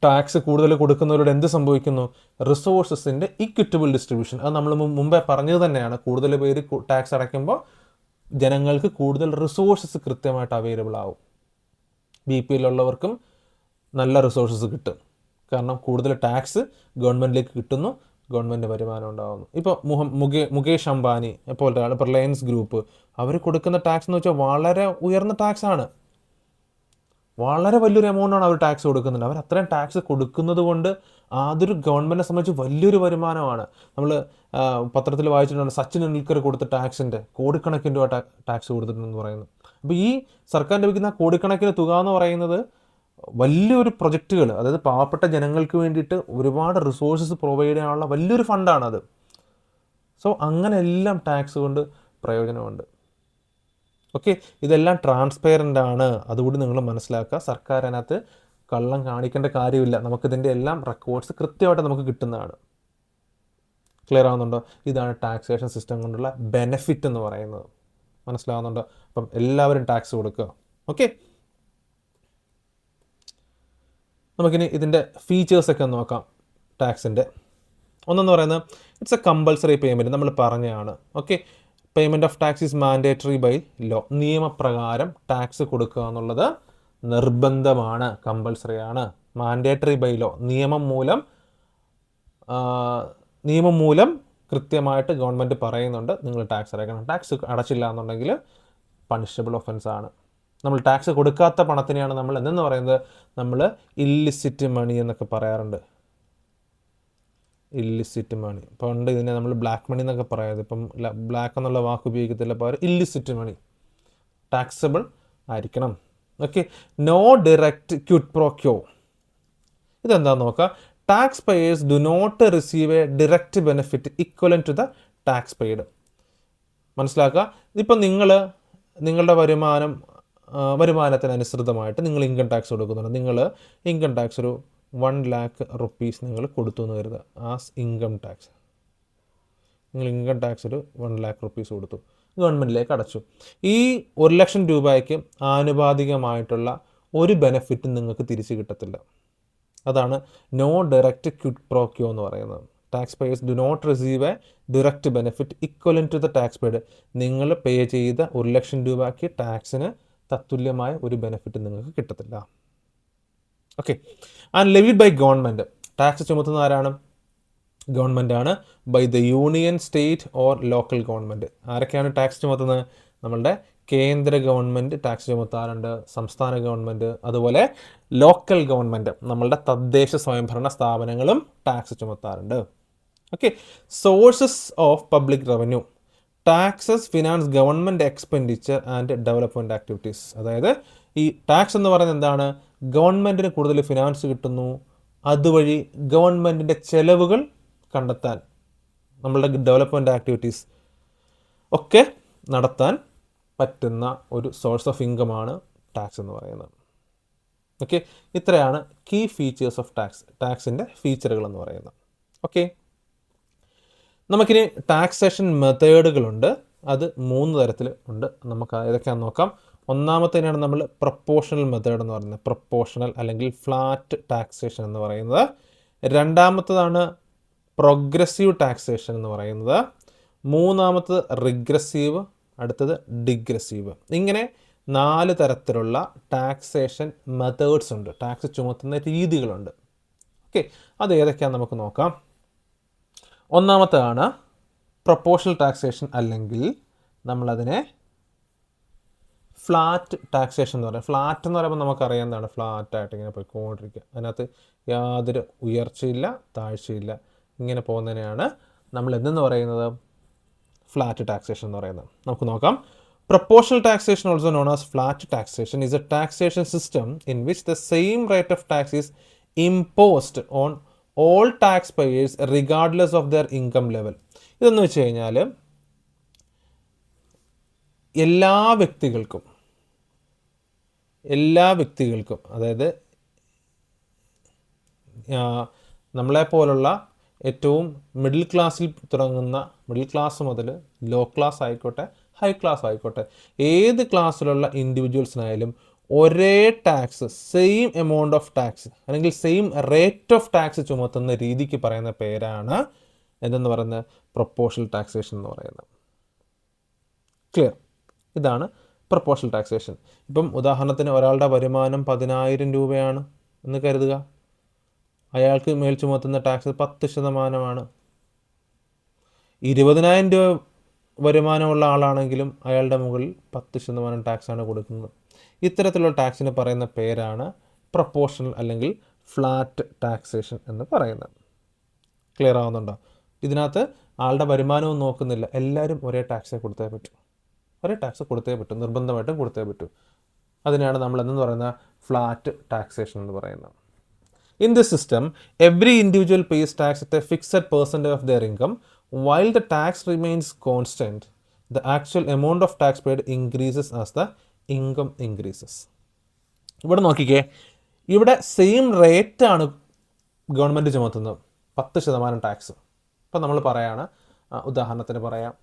Tax കൂടുതൽ കൊടുക്കുന്നവരോട് എന്ത് സംഭവിക്കുന്നു? റിസോഴ്സസിൻ്റെ ഇക്വിറ്റബിൾ ഡിസ്ട്രിബ്യൂഷൻ. അത് നമ്മൾ മുമ്പേ പറഞ്ഞത് തന്നെയാണ്. കൂടുതൽ പേര് ടാക്സ് അടയ്ക്കുമ്പോൾ ജനങ്ങൾക്ക് കൂടുതൽ റിസോഴ്സസ് കൃത്യമായിട്ട് അവൈലബിൾ ആവും. BPL-ഉള്ളവർക്കും നല്ല റിസോഴ്സസ് കിട്ടും. കാരണം കൂടുതൽ ടാക്സ് ഗവൺമെൻറ്റിലേക്ക് കിട്ടുന്നു, ഗവൺമെൻറ് വരുമാനം ഉണ്ടാകുന്നു. ഇപ്പോൾ മുകേഷ് അംബാനി പോലത്തെ ആൾ, റിലയൻസ് ഗ്രൂപ്പ്, അവർ കൊടുക്കുന്ന ടാക്സ് എന്ന് വെച്ചാൽ വളരെ ഉയർന്ന ടാക്സാണ്. വളരെ വലിയൊരു എമൗണ്ടാണ് അവർ ടാക്സ് കൊടുക്കുന്നുണ്ട്. അവർ അത്രയും ടാക്സ് കൊടുക്കുന്നത് കൊണ്ട് അതൊരു ഗവൺമെൻറ്റിനെ സംബന്ധിച്ച് വലിയൊരു വരുമാനമാണ്. നമ്മൾ പത്രത്തിൽ വായിച്ചിട്ടുണ്ട്, സച്ചിൻ ടെണ്ടുൽക്കർ കൊടുത്ത ടാക്സിൻ്റെ കോടിക്കണക്കിന് രൂപ ടാക്സ് കൊടുത്തിട്ടുണ്ടെന്ന് പറയുന്നു. അപ്പോൾ ഈ സർക്കാർ ലഭിക്കുന്ന കോടിക്കണക്കിന് തുക എന്ന് പറയുന്നത് വലിയൊരു പ്രൊജക്റ്റുകൾ, അതായത് പാവപ്പെട്ട ജനങ്ങൾക്ക് വേണ്ടിയിട്ട് ഒരുപാട് റിസോഴ്സസ് പ്രൊവൈഡ് ചെയ്യാനുള്ള വലിയൊരു ഫണ്ടാണത്. സോ അങ്ങനെ എല്ലാം ടാക്സ് കൊണ്ട് പ്രയോജനമുണ്ട്. ഓക്കെ, ഇതെല്ലാം ട്രാൻസ്പെയറൻ്റ് ആണ്. അതുകൂടി നിങ്ങൾ മനസ്സിലാക്കുക. സർക്കാർ അതിനകത്ത് കള്ളം കാണിക്കേണ്ട കാര്യമില്ല. നമുക്കിതിൻ്റെ എല്ലാം റെക്കോർഡ്സ് കൃത്യമായിട്ട് നമുക്ക് കിട്ടുന്നതാണ്. ക്ലിയർ ആവുന്നുണ്ടോ? ഇതാണ് ടാക്സേഷൻ സിസ്റ്റം കൊണ്ടുള്ള ബെനിഫിറ്റ് എന്ന് പറയുന്നത്. മനസ്സിലാവുന്നുണ്ടോ? അപ്പം എല്ലാവരും ടാക്സ് കൊടുക്കുക. ഓക്കെ, നമുക്കിനി ഇതിൻ്റെ ഫീച്ചേഴ്സൊക്കെ നോക്കാം. ടാക്സിൻ്റെ ഒന്നെന്ന് പറയുന്നത് ഇറ്റ്സ് എ കമ്പൾസറി പേയ്മെൻറ്റ്. നമ്മൾ പറഞ്ഞതാണ്. Okay, payment of tax is mandatory by law. നിയമപ്രകാരം ടാക്സ് കൊടുക്കുക എന്നുള്ളത് നിർബന്ധമാണ്, കമ്പൾസറി ആണ്. മാൻഡേറ്ററി ബൈ ലോ, നിയമം മൂലം കൃത്യമായിട്ട് ഗവൺമെൻറ് പറയുന്നുണ്ട് നിങ്ങൾ ടാക്സ് അടയ്ക്കണം. ടാക്സ് അടച്ചില്ല എന്നുണ്ടെങ്കിൽ പണിഷബിൾ ഒഫൻസ് ആണ്. നമ്മൾ ടാക്സ് കൊടുക്കാത്ത പണത്തിനെയാണ് നമ്മൾ എന്തെന്ന് പറയുന്നത്, നമ്മൾ ഇല്ലിസിറ്റ് മണി എന്നൊക്കെ പറയാറുണ്ട്. ഇല്ലിസിറ്റ് മണി, പണ്ട് ഇതിനെ നമ്മൾ ബ്ലാക്ക് മണി എന്നൊക്കെ പറയാതെ, ഇപ്പം ബ്ലാക്ക് എന്നുള്ള വാക്ക് ഉപയോഗിക്കത്തില്ല, പകരം ഇല്ലിസിറ്റ് മണി. ടാക്സബിൾ ആയിരിക്കണം. Okay, no direct quid pro quo. ഇതെന്താന്ന് നോക്കാം. Tax payers do not receive a direct benefit equivalent to the tax paid. മനസ്സിലാക്കുക. ഇപ്പം നിങ്ങളുടെ വരുമാനത്തിനനുസൃതമായിട്ട് നിങ്ങൾ ഇൻകം ടാക്സ് കൊടുക്കുന്നുണ്ട്. നിങ്ങൾ ഇൻകം ടാക്സ് ഒരു 1 lakh rupees നിങ്ങൾ കൊടുത്തു എന്ന് കരുതുക. ആസ് ഇൻകം ടാക്സ് നിങ്ങൾ ഇൻകം ടാക്സ് ഒരു 1 lakh rupees കൊടുത്തു, ഗവൺമെൻറ്റിലേക്ക് അടച്ചു. ഈ 1 ലക്ഷം രൂപയ്ക്ക് ആനുപാതികമായിട്ടുള്ള ഒരു ബെനിഫിറ്റും നിങ്ങൾക്ക് തിരിച്ചു കിട്ടത്തില്ല. അതാണ് no direct quid pro quo എന്ന് പറയുന്നത്. Tax payers do not receive a direct benefit equivalent to the tax paid. നിങ്ങൾ പേ ചെയ്ത 1 ലക്ഷം രൂപയ്ക്ക് ടാക്സിന് തത്തുല്യമായ ഒരു ബെനിഫിറ്റ് നിങ്ങൾക്ക് കിട്ടത്തില്ല. Okay, and levied by government. Tax ചുമത്തുന്ന ആരാണ്? ഗവൺമെൻറ് ആണ്. By the union, state or local government. ആരൊക്കെയാണ് ടാക്സ് ചുമത്തുന്നത്? നമ്മളുടെ കേന്ദ്ര ഗവൺമെൻറ് ടാക്സ് ചുമത്താറുണ്ട്, സംസ്ഥാന ഗവൺമെൻറ്, അതുപോലെ ലോക്കൽ ഗവൺമെൻറ്, നമ്മളുടെ തദ്ദേശ സ്വയംഭരണ സ്ഥാപനങ്ങളും ടാക്സ് ചുമത്താറുണ്ട്. Okay, sources of public revenue. Taxes finance government expenditure and development activities. അതായത് ഈ ടാക്സ് എന്ന് പറയുന്നത് എന്താണ്? ഗവൺമെൻറ്റിന് കൂടുതൽ ഫിനാൻസ് കിട്ടുന്നു, അതുവഴി ഗവൺമെൻറ്റിൻ്റെ ചെലവുകൾ കണ്ടെത്താൻ, നമ്മളുടെ ഡെവലപ്മെൻറ്റ് ആക്ടിവിറ്റീസ് ഒക്കെ നടത്താൻ പറ്റുന്ന ഒരു സോഴ്സ് ഓഫ് ഇൻകമാണ് ടാക്സ് എന്ന് പറയുന്നത്. ഓക്കെ, ഇത്രയാണ് കീ ഫീച്ചേഴ്സ് ഓഫ് ടാക്സിൻ്റെ ഫീച്ചറുകൾ എന്ന് പറയുന്നത്. ഓക്കെ, നമുക്കിനി ടാക്സേഷൻ മെത്തേഡുകളുണ്ട്. അത് 3 തരത്തിൽ ഉണ്ട്. നമുക്ക് ഏതൊക്കെയാണെന്ന് നോക്കാം. ഒന്നാമത്തേനാണ് നമ്മൾ പ്രൊപ്പോർഷണൽ മെത്തേഡ് എന്ന് പറയുന്നത്, പ്രൊപ്പോർഷണൽ അല്ലെങ്കിൽ ഫ്ലാറ്റ് ടാക്സേഷൻ എന്ന് പറയുന്നത്. രണ്ടാമത്തതാണ് പ്രോഗ്രസീവ് ടാക്സേഷൻ എന്ന് പറയുന്നത്. മൂന്നാമത്തത് റിഗ്രസീവ്, അടുത്തത് ഡിഗ്രസീവ്. ഇങ്ങനെ 4 തരത്തിലുള്ള ടാക്സേഷൻ മെത്തേഡ്സ് ഉണ്ട്, ടാക്സ് ചുമത്തുന്ന രീതികളുണ്ട്. ഓക്കെ, അത് ഏതൊക്കെയാണെന്ന് നമുക്ക് നോക്കാം. ഒന്നാമത്തേതാണ് പ്രൊപ്പോർഷണൽ ടാക്സേഷൻ, അല്ലെങ്കിൽ നമ്മളതിനെ ഫ്ലാറ്റ് ടാക്സേഷൻ എന്ന് പറയുന്നത്. ഫ്ലാറ്റ് എന്ന് പറയുമ്പോൾ നമുക്കറിയാം എന്താണ്, ഫ്ലാറ്റായിട്ട് ഇങ്ങനെ പോയിക്കൊണ്ടിരിക്കുക, അതിനകത്ത് യാതൊരു ഉയർച്ചയില്ല താഴ്ചയില്ല, ഇങ്ങനെ പോകുന്നതിനെയാണ് നമ്മൾ എന്തെന്ന് പറയുന്നത്, ഫ്ലാറ്റ് ടാക്സേഷൻ എന്ന് പറയുന്നത്. നമുക്ക് നോക്കാം. Proportional taxation, also known as flat taxation, is a taxation system in which the same rate of tax is imposed on all tax payers regardless of their income level. ഇതെന്ന് വെച്ച് കഴിഞ്ഞാൽ എല്ലാ വ്യക്തികൾക്കും അതായത് നമ്മളെപ്പോലുള്ള ഏറ്റവും മിഡിൽ ക്ലാസ്സിൽ തുടങ്ങുന്ന, മിഡിൽ ക്ലാസ് മുതൽ ലോ ക്ലാസ് ആയിക്കോട്ടെ ഹൈ ക്ലാസ് ആയിക്കോട്ടെ, ഏത് ക്ലാസ്സിലുള്ള ഇൻഡിവിജ്വൽസിനായാലും ഒരേ tax, same amount of tax അല്ലെങ്കിൽ സെയിം റേറ്റ് ഓഫ് ടാക്സ് ചുമത്തുന്ന രീതിക്ക് പറയുന്ന പേരാണ് എന്തെന്ന് പറയുന്നത്, പ്രൊപ്പോർഷണൽ ടാക്സേഷൻ എന്ന് പറയുന്നത്. ക്ലിയർ? ഇതാണ് പ്രൊപ്പോർഷണൽ ടാക്സേഷൻ. ഇപ്പം ഉദാഹരണത്തിന് ഒരാളുടെ വരുമാനം 10,000 രൂപയാണ് എന്ന് കരുതുക. അയാൾക്ക് മേൽ ചുമത്തുന്ന ടാക്സ് 10%. 20,000 രൂപ വരുമാനമുള്ള ആളാണെങ്കിലും അയാളുടെ മുകളിൽ 10% ടാക്സാണ് കൊടുക്കുന്നത്. ഇത്തരത്തിലുള്ള ടാക്സിന് പറയുന്ന പേരാണ് പ്രൊപ്പോർഷണൽ അല്ലെങ്കിൽ ഫ്ലാറ്റ് ടാക്സേഷൻ എന്ന് പറയുന്നത്. ക്ലിയർ ആവുന്നുണ്ടോ? ഇതിനകത്ത് ആളുടെ വരുമാനവും നോക്കുന്നില്ല, എല്ലാവരും ഒരേ ടാക്സ് കൊടുത്തേ പറ്റൂ, നിർബന്ധമായിട്ടും കൊടുത്തേ പറ്റൂ. അതിനാണ് നമ്മൾ എന്ന് പറയുന്ന ഫ്ലാറ്റ് ടാക്സേഷൻ എന്ന് പറയുന്നത്. In this system, every individual pays tax at a fixed percentage of their income. While the tax remains constant, the actual amount of tax paid increases as the income increases. ഇവിടെ നോക്കിക്കേ, ഇവിടെ same rate ആണ് government ചുമത്തുന്നത്, 10% tax. ഇപ്പം നമ്മൾ പറയാണ്, ഉദാഹരണത്തിന് പറയാം,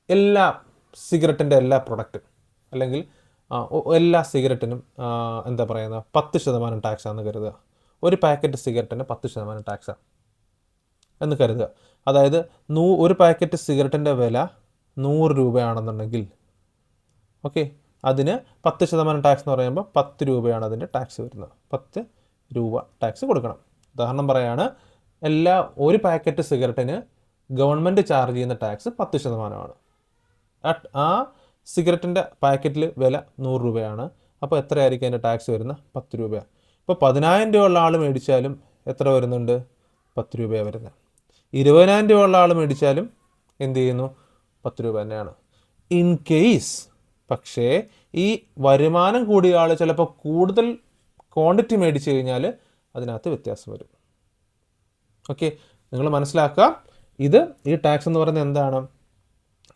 എല്ലാ സിഗരറ്റിൻ്റെ എല്ലാ പ്രൊഡക്റ്റും അല്ലെങ്കിൽ എല്ലാ സിഗരറ്റിനും എന്താ പറയുന്നത് 10% ടാക്സാണെന്ന് കരുതുക. ഒരു പാക്കറ്റ് സിഗരറ്റിന് 10% ടാക്സാണ് എന്ന് കരുതുക. അതായത് ഒരു പാക്കറ്റ് സിഗരറ്റിൻ്റെ വില 100 രൂപയാണെന്നുണ്ടെങ്കിൽ ഓക്കെ, അതിന് 10% ടാക്സ് എന്ന് പറയുമ്പോൾ 10 രൂപയാണ് അതിൻ്റെ ടാക്സ് വരുന്നത്. 10 രൂപ ടാക്സ് കൊടുക്കണം. ഉദാഹരണം പറയാണ്, ഒരു പാക്കറ്റ് സിഗരറ്റിന് ഗവൺമെൻറ് ചാർജ് ചെയ്യുന്ന ടാക്സ് 10%. ആ സിഗരറ്റിൻ്റെ പാക്കറ്റിൽ വില 100 രൂപയാണ്. അപ്പോൾ എത്രയായിരിക്കും അതിൻ്റെ ടാക്സ് വരുന്നത്? 10 രൂപയാണ്. ഇപ്പോൾ 10,000 രൂപ ഉള്ള ആൾ മേടിച്ചാലും എത്ര വരുന്നുണ്ട്? 10 രൂപയാണ് വരുന്നത്. 20,000 രൂപ ഉള്ള ആൾ മേടിച്ചാലും എന്ത് ചെയ്യുന്നു? 10 രൂപ തന്നെയാണ്. ഇൻ കേസ് പക്ഷേ ഈ വരുമാനം കൂടിയ ആൾ ചിലപ്പോൾ കൂടുതൽ ക്വാണ്ടിറ്റി മേടിച്ച് കഴിഞ്ഞാൽ അതിനകത്ത് വ്യത്യാസം വരും. ഓക്കെ, നിങ്ങൾ മനസ്സിലാക്കുക. ഈ ടാക്സ് എന്ന് പറയുന്നത് എന്താണ്?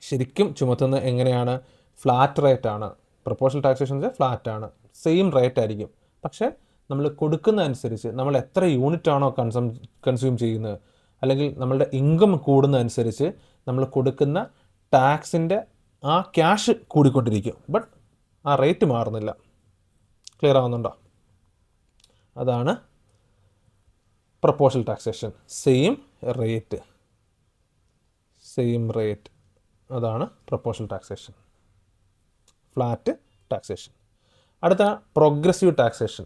ശരിക്കും ചുമത്തുന്നത് എങ്ങനെയാണ്? ഫ്ലാറ്റ് റേറ്റ് ആണ്. പ്രൊപ്പോർഷണൽ ടാക്സേഷൻ ഫ്ലാറ്റ് ആണ്, സെയിം റേറ്റ് ആയിരിക്കും. പക്ഷേ നമ്മൾ കൊടുക്കുന്ന അനുസരിച്ച്, നമ്മൾ എത്ര യൂണിറ്റ് ആണോ കൺസ്യൂം ചെയ്യുന്നത്, അല്ലെങ്കിൽ നമ്മളുടെ ഇൻകം കൂടുന്നതനുസരിച്ച് നമ്മൾ കൊടുക്കുന്ന ടാക്സിൻ്റെ ആ ക്യാഷ് കൂടിക്കൊണ്ടിരിക്കും, ബട്ട് ആ റേറ്റ് മാറുന്നില്ല. ക്ലിയർ ആവുന്നുണ്ടോ? അതാണ് പ്രൊപ്പോർഷണൽ ടാക്സേഷൻ. സെയിം റേറ്റ്, അതാണ് പ്രൊപ്പോർഷണൽ ടാക്സേഷൻ. Flat taxation. അടുത്ത പ്രോഗ്രസീവ് ടാക്സേഷൻ.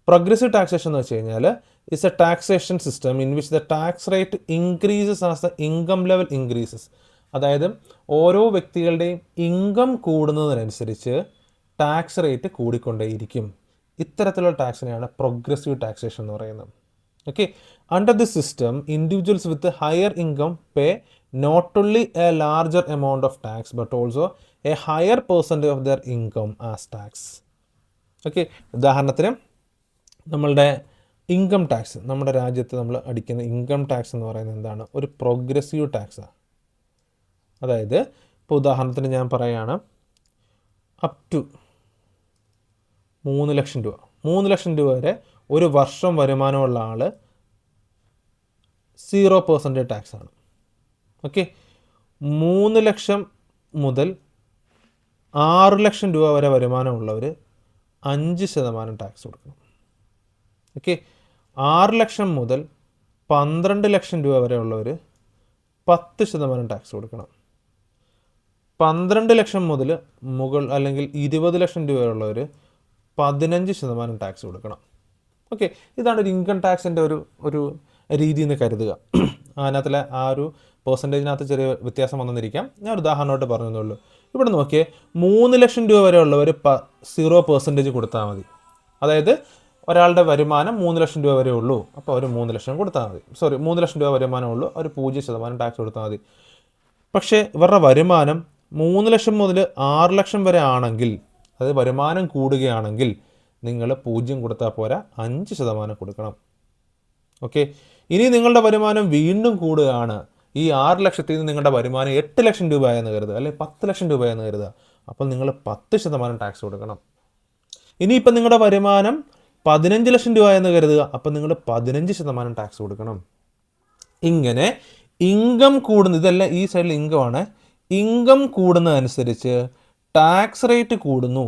പ്രോഗ്രസീവ് ടാക്സേഷൻ എന്ന് വെച്ച് കഴിഞ്ഞാൽ it's A taxation system in which the tax rate increases as the income level increases. അതായത് ഓരോ വ്യക്തികളുടെയും ഇൻകം കൂടുന്നതിനനുസരിച്ച് ടാക്സ് റേറ്റ് കൂടിക്കൊണ്ടേയിരിക്കും. ഇത്തരത്തിലുള്ള ടാക്സിനെയാണ് പ്രോഗ്രസീവ് ടാക്സേഷൻ എന്ന് പറയുന്നത്. Okay, under this system individuals with higher income pay not only a larger amount of tax but also a higher percentage of their income as tax. Okay, ഉദാഹരണത്തിന് നമ്മളുടെ income tax, നമ്മുടെ രാജ്യത്ത് നമ്മൾ അടിക്കുന്ന income tax എന്ന് പറയുന്നത് എന്താണ്? ഒരു പ്രോഗ്രസീവ് ടാക്സാണ്. അതായത് ഇപ്പോൾ ഉദാഹരണത്തിന് ഞാൻ പറയുകയാണ്, അപ് ടു 3 ലക്ഷം രൂപ, 3 ലക്ഷം രൂപ വരെ ഒരു വർഷം വരുമാനമുള്ള ആൾ 0% ടാക്സാണ്. ഓക്കെ, 3 ലക്ഷം മുതൽ 6 ലക്ഷം രൂപ വരെ വരുമാനമുള്ളവർ 5% ടാക്സ് കൊടുക്കണം. ഓക്കെ, 6 ലക്ഷം മുതൽ 12 ലക്ഷം രൂപ വരെ ഉള്ളവർ 10% ടാക്സ് കൊടുക്കണം. 12 ലക്ഷം മുതൽ അല്ലെങ്കിൽ 20 ലക്ഷം രൂപ ഉള്ളവർ 15% ടാക്സ് കൊടുക്കണം. ഓക്കെ, ഇതാണ് ഒരു ഇൻകം ടാക്സിൻ്റെ ഒരു രീതി എന്ന് കരുതുക. അതിനകത്തിലെ ആ ഒരു പെർസെൻറ്റേജിനകത്ത് ചെറിയ വ്യത്യാസം വന്നിരിക്കാം. ഞാൻ ഒരു ഉദാഹരണമായിട്ട് പറഞ്ഞതേ. ഇവിടെ നോക്കിയേ, 3 ലക്ഷം രൂപ വരെ ഉള്ളവർ 0% കൊടുത്താൽ മതി. അതായത് ഒരാളുടെ വരുമാനം 3 ലക്ഷം രൂപ വരെ ഉള്ളൂ, അപ്പോൾ അവർ 3 ലക്ഷം കൊടുത്താൽ മതി. 3 ലക്ഷം രൂപ വരുമാനം ഉള്ളൂ, അവർ 0% ടാക്സ് കൊടുത്താൽ മതി. പക്ഷേ ഇവരുടെ വരുമാനം 3 ലക്ഷം മുതൽ 6 ലക്ഷം വരെ ആണെങ്കിൽ, അതായത് വരുമാനം കൂടുകയാണെങ്കിൽ നിങ്ങൾ 0 കൊടുത്താൽ പോരാ, 5% കൊടുക്കണം. ഓക്കെ, ഇനി നിങ്ങളുടെ വരുമാനം വീണ്ടും കൂടുകയാണ്. ഈ 6 ലക്ഷത്തിൽ നിന്ന് നിങ്ങളുടെ വരുമാനം 8 ലക്ഷം രൂപയെന്ന് കരുതുക, അല്ലെങ്കിൽ 10 ലക്ഷം രൂപയെന്ന് കരുതുക. അപ്പോൾ നിങ്ങൾ 10% ടാക്സ് കൊടുക്കണം. ഇനിയിപ്പോൾ നിങ്ങളുടെ വരുമാനം 15 ലക്ഷം രൂപ എന്ന് കരുതുക, അപ്പോൾ നിങ്ങൾ 15% ടാക്സ് കൊടുക്കണം. ഇങ്ങനെ ഇൻകം കൂടുന്ന, ഇതെല്ലാം ഈ സൈഡിൽ ഇൻകമാണ്, ഇൻകം കൂടുന്നതനുസരിച്ച് ടാക്സ് റേറ്റ് കൂടുന്നു.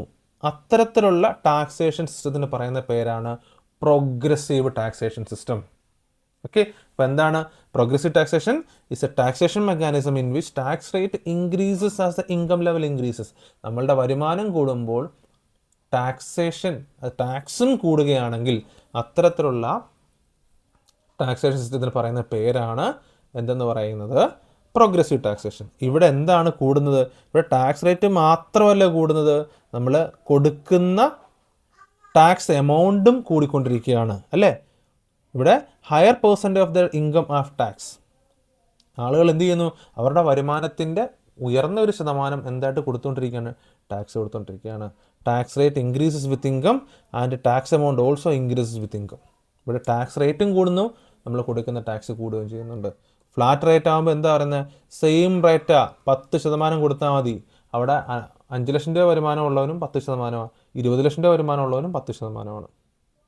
അത്തരത്തിലുള്ള ടാക്സേഷൻ സിസ്റ്റത്തിന് പറയുന്ന പേരാണ് പ്രോഗ്രസീവ് ടാക്സേഷൻ സിസ്റ്റം. ഓക്കെ, അപ്പോൾ എന്താണ് progressive taxation? Is A taxation mechanism in which tax rate increases as the income level increases. നമ്മളുടെ വരുമാനം കൂടുമ്പോൾ ടാക്സും കൂടുകയാണെങ്കിൽ അത്തരത്തിലുള്ള ടാക്സേഷൻ സിസ്റ്റത്തിന് പറയുന്ന പേരാണ് എന്തെന്ന് പറയുന്നത്? Progressive taxation. ഇവിടെ എന്താണ് കൂടുന്നത്? ഇവിടെ ടാക്സ് റേറ്റ് മാത്രമല്ല കൂടുന്നത്, നമ്മൾ കൊടുക്കുന്ന ടാക്സ് എമൗണ്ടും കൂടിക്കൊണ്ടിരിക്കുകയാണ്, അല്ലേ? ഇവിടെ higher percentage of the income of tax. ആളുകൾ എന്ത് ചെയ്യുന്നു? അവരുടെ വരുമാനത്തിൻ്റെ ഉയർന്ന ഒരു ശതമാനം എന്തായിട്ട് കൊടുത്തുകൊണ്ടിരിക്കുകയാണ്? ടാക്സ് കൊടുത്തുകൊണ്ടിരിക്കുകയാണ്. Tax rate increases with income and tax amount also increases with income. ഇവിടെ ടാക്സ് റേറ്റും കൂടുന്നു, നമ്മൾ കൊടുക്കുന്ന ടാക്സ് കൂടുകയും ചെയ്യുന്നുണ്ട്. ഫ്ലാറ്റ് റേറ്റ് ആകുമ്പോൾ എന്താ പറയുന്നത്? സെയിം റേറ്റാ, 10% കൊടുത്താൽ മതി. അവിടെ 5 ലക്ഷം രൂപ വരുമാനമുള്ളവനും 10%, 20 ലക്ഷം രൂപ വരുമാനമുള്ളവനും 10%.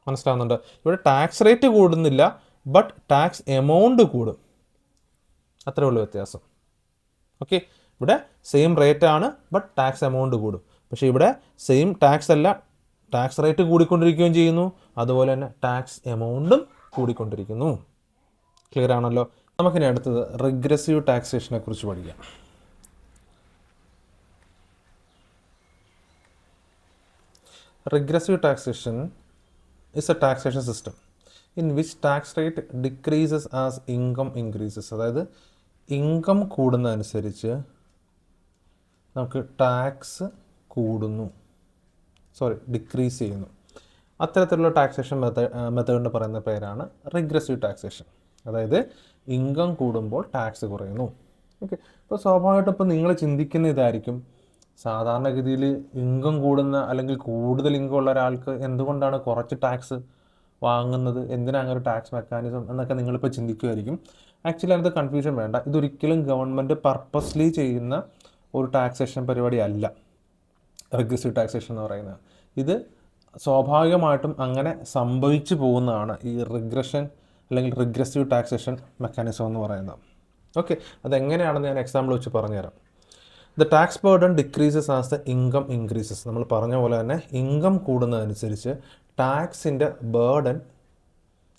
മനസ്സിലാവുന്നുണ്ട്? ഇവിടെ ടാക്സ് റേറ്റ് കൂടുന്നില്ല, ബട്ട് ടാക്സ് എമൗണ്ട് കൂടും. അത്രേ ഉള്ളൂ വ്യത്യാസം. ഓക്കെ, ഇവിടെ സെയിം റേറ്റ് ആണ്, ബട്ട് ടാക്സ് എമൗണ്ട് കൂടും. പക്ഷേ ഇവിടെ സെയിം ടാക്സ് അല്ല, ടാക്സ് റേറ്റ് കൂടിക്കൊണ്ടിരിക്കുകയും ചെയ്യുന്നു, അതുപോലെ തന്നെ ടാക്സ് എമൗണ്ടും കൂടിക്കൊണ്ടിരിക്കുന്നു. ക്ലിയർ ആണല്ലോ? നമുക്കിനി അടുത്തത് റിഗ്രസീവ് ടാക്സേഷനെ കുറിച്ച് പഠിക്കാം. Regressive taxation is a taxation system in which tax rate decreases as income increases. അതായത് ഇൻകം കൂടുന്നതനുസരിച്ച് നമുക്ക് ടാക്സ് കൂടുന്നു, ഡിക്രീസ് ചെയ്യുന്നു. അത്തരത്തിലുള്ള ടാക്സേഷൻ മെത്തേഡിന് പറയുന്ന പേരാണ് റിഗ്രസീവ് ടാക്സേഷൻ. അതായത് ഇൻകം കൂടുമ്പോൾ ടാക്സ് കുറയുന്നു. ഓക്കെ, അപ്പോൾ സ്വാഭാവികമായിട്ടും ഇപ്പോൾ നിങ്ങൾ ചിന്തിക്കുന്ന ഇതായിരിക്കും, സാധാരണഗതിയിൽ ഇൻകം കൂടുന്ന അല്ലെങ്കിൽ കൂടുതൽ ഇൻകം ഉള്ള ഒരാൾക്ക് എന്തുകൊണ്ടാണ് കുറച്ച് ടാക്സ് വാങ്ങുന്നത്, എന്തിനാണ് അങ്ങനെ ഒരു ടാക്സ് മെക്കാനിസം എന്നൊക്കെ നിങ്ങളിപ്പോൾ ചിന്തിക്കുമായിരിക്കും. ആക്ച്വലി അതിനകത്ത് കൺഫ്യൂഷൻ വേണ്ട. ഇതൊരിക്കലും ഗവൺമെൻറ് പർപ്പസ്ലി ചെയ്യുന്ന ഒരു ടാക്സേഷൻ പരിപാടി അല്ല റിഗ്രസീവ് ടാക്സേഷൻ എന്ന് പറയുന്നത്. ഇത് സ്വാഭാവികമായിട്ടും അങ്ങനെ സംഭവിച്ചു പോകുന്നതാണ് ഈ റിഗ്രഷൻ അല്ലെങ്കിൽ റിഗ്രസീവ് ടാക്സേഷൻ മെക്കാനിസം എന്ന് പറയുന്നത്. ഓക്കെ, അതെങ്ങനെയാണെന്ന് ഞാൻ എക്സാമ്പിൾ വെച്ച് പറഞ്ഞുതരാം. The tax burden decreases as the income increases. നമ്മൾ പറഞ്ഞ പോലെ തന്നെ ഇൻകം കൂടുന്നതനുസരിച്ച് ടാക്സിൻ്റെ ബേർഡൻ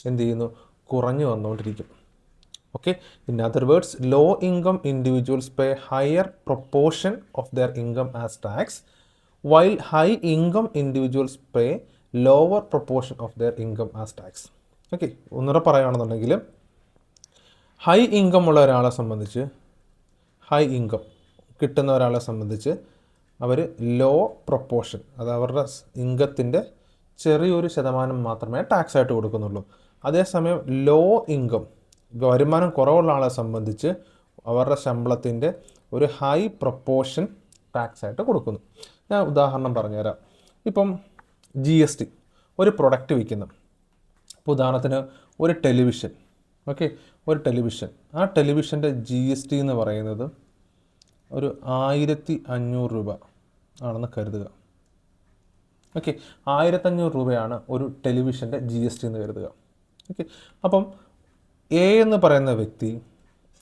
എന്ത് ചെയ്യുന്നു? കുറഞ്ഞു വന്നുകൊണ്ടിരിക്കും. Okay, in other words, low income individuals pay higher proportion of their income as tax, while high income individuals pay lower proportion of their income as tax. Okay, ഒന്നുകൂടെ പറയുകയാണെന്നുണ്ടെങ്കിൽ ഹൈ ഇൻകം ഉള്ള ഒരാളെ സംബന്ധിച്ച്, high income കിട്ടുന്ന ഒരാളെ സംബന്ധിച്ച് അവർ law proportion, അത് അവരുടെ ഇൻകത്തിൻ്റെ ചെറിയൊരു ശതമാനം മാത്രമേ ടാക്സ് ആയിട്ട് കൊടുക്കുന്നുള്ളൂ. അതേസമയം ലോ ഇൻകം, വരുമാനം കുറവുള്ള ആളെ സംബന്ധിച്ച് അവരുടെ ശമ്പളത്തിൻ്റെ ഒരു ഹൈ പ്രൊപ്പോർഷൻ ടാക്സ് ആയിട്ട് കൊടുക്കുന്നു. ഞാൻ ഉദാഹരണം പറഞ്ഞുതരാം. ഇപ്പം GST ഒരു പ്രൊഡക്റ്റ് വിൽക്കുന്നു. ഇപ്പോൾ ഉദാഹരണത്തിന് ഒരു ടെലിവിഷൻ. ഓക്കെ, ഒരു ടെലിവിഷൻ, ആ ടെലിവിഷൻ്റെ GST എന്ന് പറയുന്നത് ഒരു 1500 രൂപ ആണെന്ന് കരുതുക. ഓക്കെ, 1500 രൂപയാണ് ഒരു ടെലിവിഷൻ്റെ GST എന്ന് കരുതുക. ഓക്കെ, അപ്പം എ എന്ന് പറയുന്ന വ്യക്തി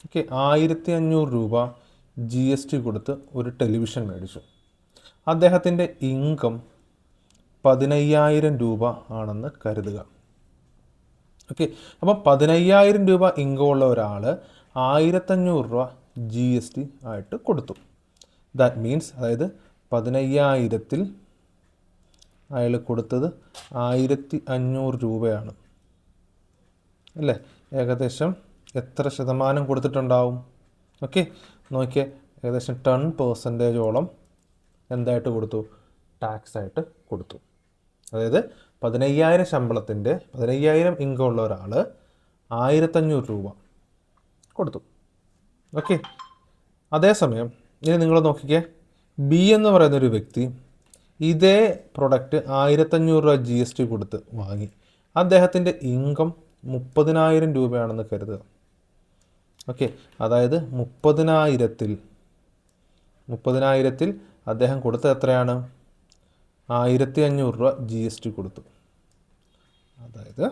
1500 രൂപ GST കൊടുത്ത് ഒരു ടെലിവിഷൻ മേടിച്ചു. അദ്ദേഹത്തിൻ്റെ ഇൻകം 15000 രൂപ ആണെന്ന് കരുതുക. ഓക്കെ, അപ്പം 15000 രൂപ ഇൻകം ഉള്ള ഒരാൾ 1500 രൂപ GST ആയിട്ട് കൊടുത്തു. ദാറ്റ് മീൻസ്, അതായത് 15000-ൽ അയാൾ കൊടുത്തത് 1500 രൂപയാണ് അല്ലേ? ഏകദേശം എത്ര ശതമാനം കൊടുത്തിട്ടുണ്ടാവും? ഓക്കെ, നോക്കിയേ, ഏകദേശം 10% എന്തായിട്ട് കൊടുത്തു? ടാക്സ് ആയിട്ട് കൊടുത്തു. അതായത് 15000 ശമ്പളത്തിൻ്റെ 15000 ഇൻകം ഉള്ള ഒരാൾ 1500 രൂപ കൊടുത്തു. ഓക്കെ, അതേസമയം ഇനി നിങ്ങൾ നോക്കിക്കേ, ബി എന്ന് പറയുന്നൊരു വ്യക്തി ഇതേ പ്രൊഡക്റ്റ് 1500 രൂപ GST കൊടുത്ത് വാങ്ങി. അദ്ദേഹത്തിൻ്റെ ഇൻകം 30,000 രൂപയാണെന്ന് കരുതുക. ഓക്കെ, അതായത് 30,000-ൽ അദ്ദേഹം കൊടുത്തത് എത്രയാണ്? 1500 രൂപ GST കൊടുത്തു. അതായത്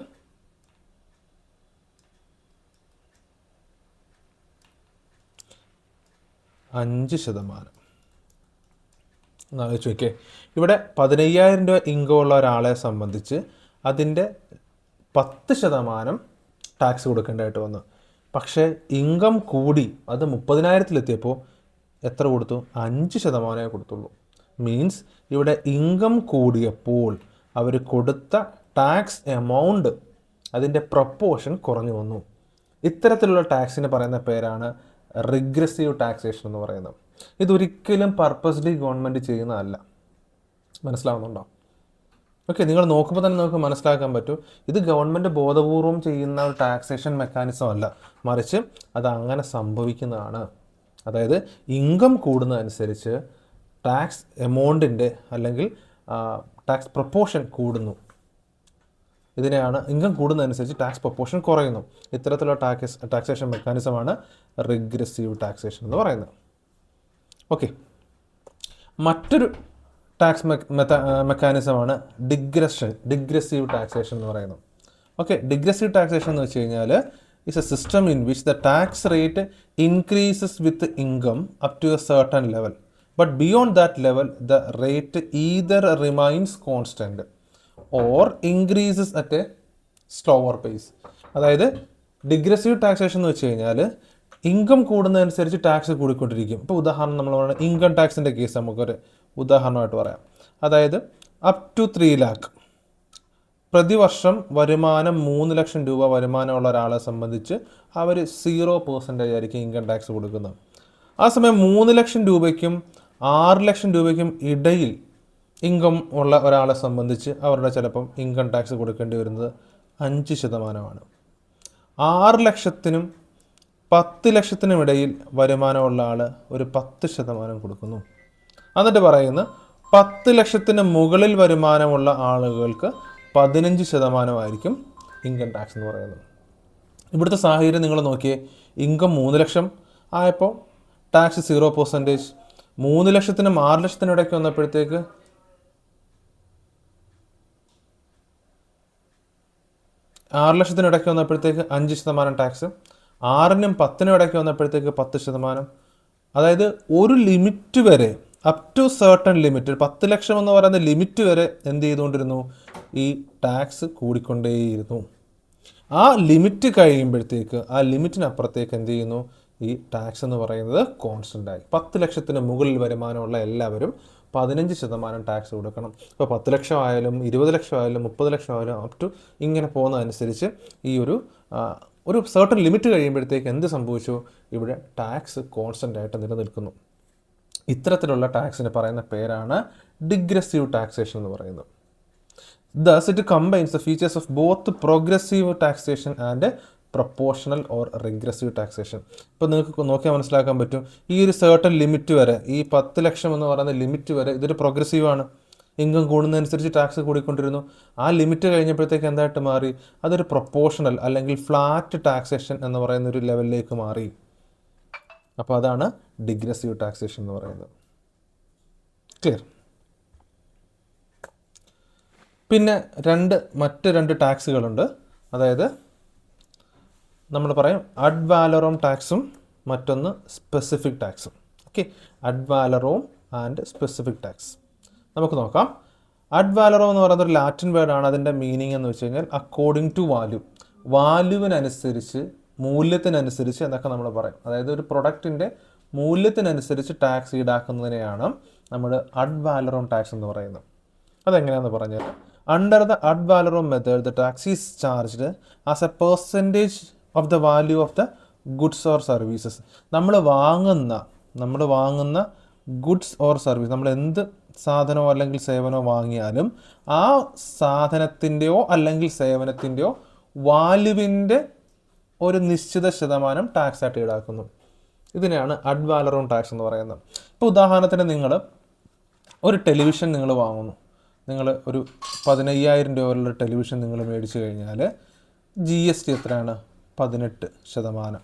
5%. ആലോചിച്ച് നോക്കിയേ, ഇവിടെ 15,000 രൂപ ഇൻകം ഉള്ള ഒരാളെ സംബന്ധിച്ച് അതിൻ്റെ 10% ടാക്സ് കൊടുക്കേണ്ടതായിട്ട് വന്നു. പക്ഷേ ഇൻകം കൂടി അത് 30,000-ലെത്തിയപ്പോൾ എത്ര കൊടുത്തു? 5% കൊടുത്തുള്ളൂ. മീൻസ് ഇവിടെ ഇൻകം കൂടിയപ്പോൾ അവർ കൊടുത്ത ടാക്സ് എമൗണ്ട് അതിൻ്റെ പ്രൊപ്പോർഷൻ കുറഞ്ഞു വന്നു. ഇത്തരത്തിലുള്ള ടാക്സിന് പറയുന്ന പേരാണ് റിഗ്രസീവ് ടാക്സേഷൻ എന്ന് പറയുന്നത്. ഇതൊരിക്കലും പർപ്പസ്ലി ഗവൺമെൻറ് ചെയ്യുന്നതല്ല. മനസ്സിലാവുന്നുണ്ടോ? ഓക്കെ, നിങ്ങൾ നോക്കുമ്പോൾ തന്നെ നമുക്ക് മനസ്സിലാക്കാൻ പറ്റും ഇത് ഗവൺമെൻറ് ബോധപൂർവം ചെയ്യുന്ന ഒരു ടാക്സേഷൻ മെക്കാനിസം അല്ല, മറിച്ച് അത് അങ്ങനെ സംഭവിക്കുന്നതാണ്. അതായത് ഇൻകം കൂടുന്നതനുസരിച്ച് ടാക്സ് എമൗണ്ടിൻ്റെ അല്ലെങ്കിൽ ടാക്സ് പ്രൊപ്പോർഷൻ കൂടുന്നു. ഇതിനെയാണ് ഇൻകം കൂടുന്നതനുസരിച്ച് ടാക്സ് പ്രൊപ്പോർഷൻ കുറയുന്നു. ഇത്തരത്തിലുള്ള ടാക്സേഷൻ മെക്കാനിസമാണ് റിഗ്രസീവ് ടാക്സേഷൻ എന്ന് പറയുന്നത്. ഓക്കെ, മറ്റൊരു ടാക്സ് മെക്കാനിസമാണ് ഡിഗ്രസീവ് ടാക്സേഷൻ എന്ന് പറയുന്നത്. ഓക്കെ, ഡിഗ്രസീവ് ടാക്സേഷൻ എന്ന് വെച്ച് കഴിഞ്ഞാൽ it's a system in which the tax rate increases with income up to a certain level, but beyond that level the rate either remains constant or increases at a slower pace. അതായത് degressive taxation എന്ന് വെച്ച് കഴിഞ്ഞാൽ income കൂടുന്നതനുസരിച്ച് tax കൂടിക്കൊണ്ടിരിക്കും. ഇപ്പോൾ ഉദാഹരണം നമ്മൾ പറയുന്നത് income ടാക്സിൻ്റെ case നമുക്കൊരു ഉദാഹരണമായിട്ട് പറയാം. അതായത് അപ് ടു 3 lakh പ്രതിവർഷം വരുമാനം 3 ലക്ഷം രൂപ വരുമാനമുള്ള ഒരാളെ സംബന്ധിച്ച് അവർ 0% ആയിരിക്കും ഇൻകം ടാക്സ് കൊടുക്കുന്നത്. ആ സമയം 3 ലക്ഷം രൂപയ്ക്കും 6 ലക്ഷം രൂപയ്ക്കും ഇടയിൽ ഇൻകം ഉള്ള ഒരാളെ സംബന്ധിച്ച് അവരുടെ ചിലപ്പം ഇൻകം ടാക്സ് കൊടുക്കേണ്ടി വരുന്നത് 5%. 6 ലക്ഷത്തിനും 10 ലക്ഷത്തിനും ഇടയിൽ വരുമാനമുള്ള ആൾ ഒരു 10% കൊടുക്കുന്നു. എന്നിട്ട് പറയുന്നു 10 ലക്ഷത്തിന് മുകളിൽ വരുമാനമുള്ള ആളുകൾക്ക് 15% ഇൻകം ടാക്സ് എന്ന് പറയുന്നത്. ഇവിടുത്തെ സാഹചര്യം നിങ്ങൾ നോക്കിയേ, ഇൻകം 3 ലക്ഷം ആയപ്പോൾ ടാക്സ് 0%, 3 ലക്ഷത്തിനും 6 ലക്ഷത്തിനും ഇടയ്ക്ക് വന്നപ്പോഴത്തേക്ക് 5% ടാക്സ്, 6-നും 10-നും ഇടയ്ക്ക് വന്നപ്പോഴത്തേക്ക് 10%. അതായത് ഒരു ലിമിറ്റ് വരെ, അപ് ടു സർട്ടൺ ലിമിറ്റ്, 10 ലക്ഷം എന്ന് പറയുന്ന ലിമിറ്റ് വരെ എന്ത് ചെയ്തുകൊണ്ടിരുന്നു? ഈ ടാക്സ് കൂടിക്കൊണ്ടേയിരുന്നു. ആ ലിമിറ്റ് കഴിയുമ്പോഴത്തേക്ക് ആ ലിമിറ്റിനപ്പുറത്തേക്ക് എന്ത് ചെയ്യുന്നു? ഈ ടാക്സ് എന്ന് പറയുന്നത് കോൺസ്റ്റൻ്റായി. 10 ലക്ഷത്തിന് മുകളിൽ വരുമാനമുള്ള എല്ലാവരും 15% ടാക്സ് കൊടുക്കണം. ഇപ്പോൾ 10 ലക്ഷം ആയാലും 20 ലക്ഷം ആയാലും 30 ലക്ഷം ആയാലും അപ് ടു ഇങ്ങനെ പോകുന്നതനുസരിച്ച് ഈ ഒരു സർട്ടൺ ലിമിറ്റ് കഴിയുമ്പോഴത്തേക്ക് എന്ത് സംഭവിച്ചു? ഇവിടെ ടാക്സ് കോൺസ്റ്റൻ്റ് ആയിട്ട് നിലനിൽക്കുന്നു. ഇത്തരത്തിലുള്ള ടാക്സിന് പറയുന്ന പേരാണ് ഡിഗ്രസീവ് ടാക്സേഷൻ എന്ന് പറയുന്നത്. Thus, it combines the features of both progressive taxation and proportional or regressive taxation. ഇപ്പോൾ നിങ്ങൾക്ക് നോക്കിയാൽ മനസ്സിലാക്കാൻ പറ്റും, ഈ ഒരു സർട്ടൺ ലിമിറ്റ് വരെ, ഈ 10 ലക്ഷം എന്ന് പറയുന്ന ലിമിറ്റ് വരെ ഇതൊരു പ്രോഗ്രസീവാണ്. Income കൂടുന്നതനുസരിച്ച് tax കൂടിക്കൊണ്ടിരുന്നു. ആ ലിമിറ്റ് കഴിഞ്ഞപ്പോഴത്തേക്ക് എന്തായിട്ട് മാറി? അതൊരു പ്രൊപ്പോർഷണൽ അല്ലെങ്കിൽ ഫ്ലാറ്റ് ടാക്സേഷൻ എന്ന് പറയുന്ന ഒരു ലെവലിലേക്ക് മാറി. അപ്പോൾ അതാണ് ഡിഗ്രസീവ് ടാക്സേഷൻ എന്ന് പറയുന്നത്. ക്ലിയർ? പിന്നെ മറ്റ് രണ്ട് ടാക്സുകളുണ്ട്. അതായത് നമ്മൾ പറയും അഡ് വാലറോം ടാക്സും മറ്റൊന്ന് സ്പെസിഫിക് ടാക്സും. Okay, ad valorem and specific tax നമുക്ക് നോക്കാം. അഡ് വാലറോം എന്ന് പറയുന്ന ഒരു ലാറ്റിൻ വേർഡാണ്. അതിൻ്റെ മീനിങ് എന്ന് വെച്ച് കഴിഞ്ഞാൽ അക്കോർഡിംഗ് ടു വാല്യൂ, വാല്യൂവിനനുസരിച്ച്, മൂല്യത്തിനനുസരിച്ച് എന്നൊക്കെ നമ്മൾ പറയും. അതായത് ഒരു പ്രൊഡക്റ്റിൻ്റെ മൂല്യത്തിനനുസരിച്ച് ടാക്സ് ഈടാക്കുന്നതിനെയാണ് നമ്മൾ അഡ് വാലറോം ടാക്സ് എന്ന് പറയുന്നത്. അതെങ്ങനെയാണെന്ന് പറഞ്ഞാൽ, under the ad valorem method the tax is charged as a percentage of the value of the goods or services. നമ്മൾ വാങ്ങുന്ന ഗുഡ്സ് ഓർ സർവീസ്, നമ്മൾ എന്ത് സാധനമോ അല്ലെങ്കിൽ സേവനമോ വാങ്ങിയാലും ആ സാധനത്തിൻ്റെയോ അല്ലെങ്കിൽ സേവനത്തിൻ്റെയോ വാല്യുവിൻ്റെ ഒരു നിശ്ചിത ശതമാനം ടാക്സ് ആയിട്ട് ഈടാക്കുന്നു. ഇതിനെയാണ് അഡ് വാലറോം ടാക്സ് എന്ന് പറയുന്നത്. ഇപ്പോൾ ഉദാഹരണത്തിന് നിങ്ങൾ ഒരു ടെലിവിഷൻ നിങ്ങൾ വാങ്ങുന്നു, നിങ്ങൾ ഒരു 15,000 രൂപ വരെയുള്ള ടെലിവിഷൻ നിങ്ങൾ മേടിച്ചു കഴിഞ്ഞാൽ GST എത്രയാണ്? 18%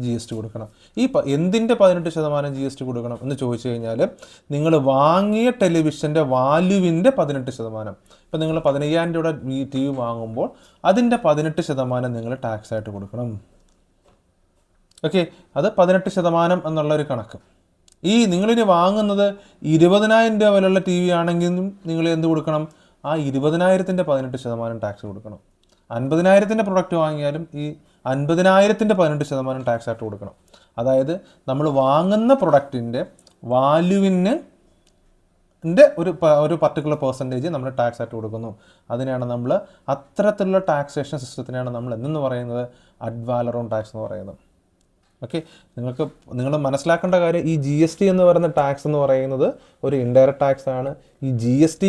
GST കൊടുക്കണം. ഈ എന്തിൻ്റെ 18% GST കൊടുക്കണം എന്ന് ചോദിച്ചു കഴിഞ്ഞാൽ നിങ്ങൾ വാങ്ങിയ ടെലിവിഷൻ്റെ വാല്യൂവിൻ്റെ 18%. ഇപ്പം നിങ്ങൾ 15,000 രൂപയുടെ TV വാങ്ങുമ്പോൾ അതിൻ്റെ 18% നിങ്ങൾ ടാക്സ് ആയിട്ട് കൊടുക്കണം. ഓക്കെ, അത് 18% എന്നുള്ളൊരു കണക്ക്. ഈ നിങ്ങളിനി വാങ്ങുന്നത് 20,000 രൂപ വിലയുള്ള TV ആണെങ്കിലും നിങ്ങൾ എന്ത് കൊടുക്കണം? ആ 20,000-ൻ്റെ 18% ടാക്സ് കൊടുക്കണം. 50,000-ൻ്റെ പ്രൊഡക്റ്റ് വാങ്ങിയാലും ഈ 50,000-ൻ്റെ 18% ടാക്സ് ആയിട്ട് കൊടുക്കണം. അതായത് നമ്മൾ വാങ്ങുന്ന പ്രൊഡക്റ്റിൻ്റെ വാല്യൂവിന് ഒരു പർട്ടിക്കുലർ പെർസെൻറ്റേജ് നമ്മൾ ടാക്സ് ആയിട്ട് കൊടുക്കുന്നു. അതിനെയാണ് നമ്മൾ അത്തരത്തിലുള്ള ടാക്സേഷൻ സിസ്റ്റത്തിനെയാണ് നമ്മൾ എന്തെന്ന് പറയുന്നത്? അഡ് വാലറോം ടാക്സ് എന്ന് പറയുന്നത്. ഓക്കെ, നിങ്ങൾ മനസ്സിലാക്കേണ്ട കാര്യം, ഈ GST എന്ന് പറയുന്ന ടാക്സ് എന്ന് പറയുന്നത് ഒരു ഇൻഡയറക്റ്റ് ടാക്സ് ആണ്. ഈ GST